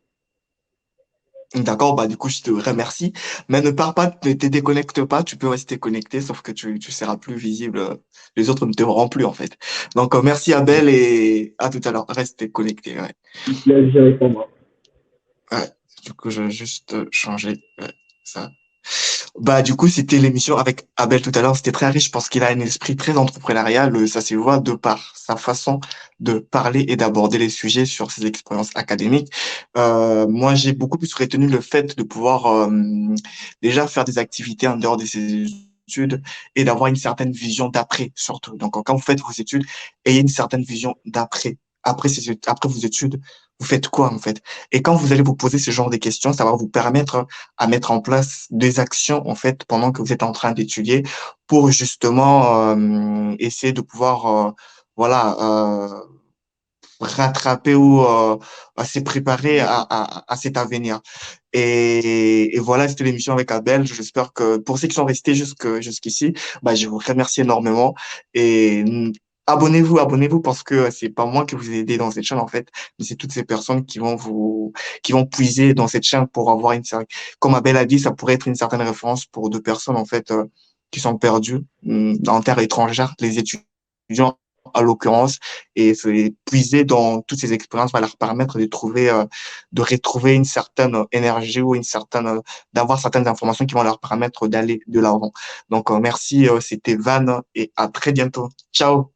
D'accord, bah du coup, je te remercie. Mais ne pars pas, ne te déconnecte pas, tu peux rester connecté, sauf que tu seras plus visible. Les autres ne te verront plus, en fait. Donc, merci Abel et à tout à l'heure. Reste connecté, ouais. Là, je dirais pour moi. Ouais. Du coup, je vais juste changer ça. Bah, du coup, c'était l'émission avec Abel tout à l'heure. C'était très riche parce qu'il a un esprit très entrepreneurial. Ça se voit de par sa façon de parler et d'aborder les sujets sur ses expériences académiques. Moi, j'ai beaucoup plus retenu le fait de pouvoir déjà faire des activités en dehors de ses études et d'avoir une certaine vision d'après, surtout. Donc, quand vous faites vos études, ayez une certaine vision d'après. Après vos études, vous faites quoi, en fait? Et quand vous allez vous poser ce genre de questions, ça va vous permettre à mettre en place des actions en fait pendant que vous êtes en train d'étudier pour justement essayer de pouvoir voilà rattraper ou se préparer à cet avenir. Et voilà, c'était l'émission avec Abel. J'espère que pour ceux qui sont restés jusqu'ici, bah, je vous remercie énormément. Et abonnez-vous parce que c'est pas moi qui vous ai aidé dans cette chaîne en fait, mais c'est toutes ces personnes qui vont puiser dans cette chaîne pour avoir comme Abel a dit, ça pourrait être une certaine référence pour deux personnes en fait qui sont perdues en terre étrangère, les étudiants à l'occurrence, et se puiser dans toutes ces expériences va leur permettre de retrouver une certaine énergie ou d'avoir certaines informations qui vont leur permettre d'aller de l'avant. Donc, merci, c'était Van et à très bientôt. Ciao!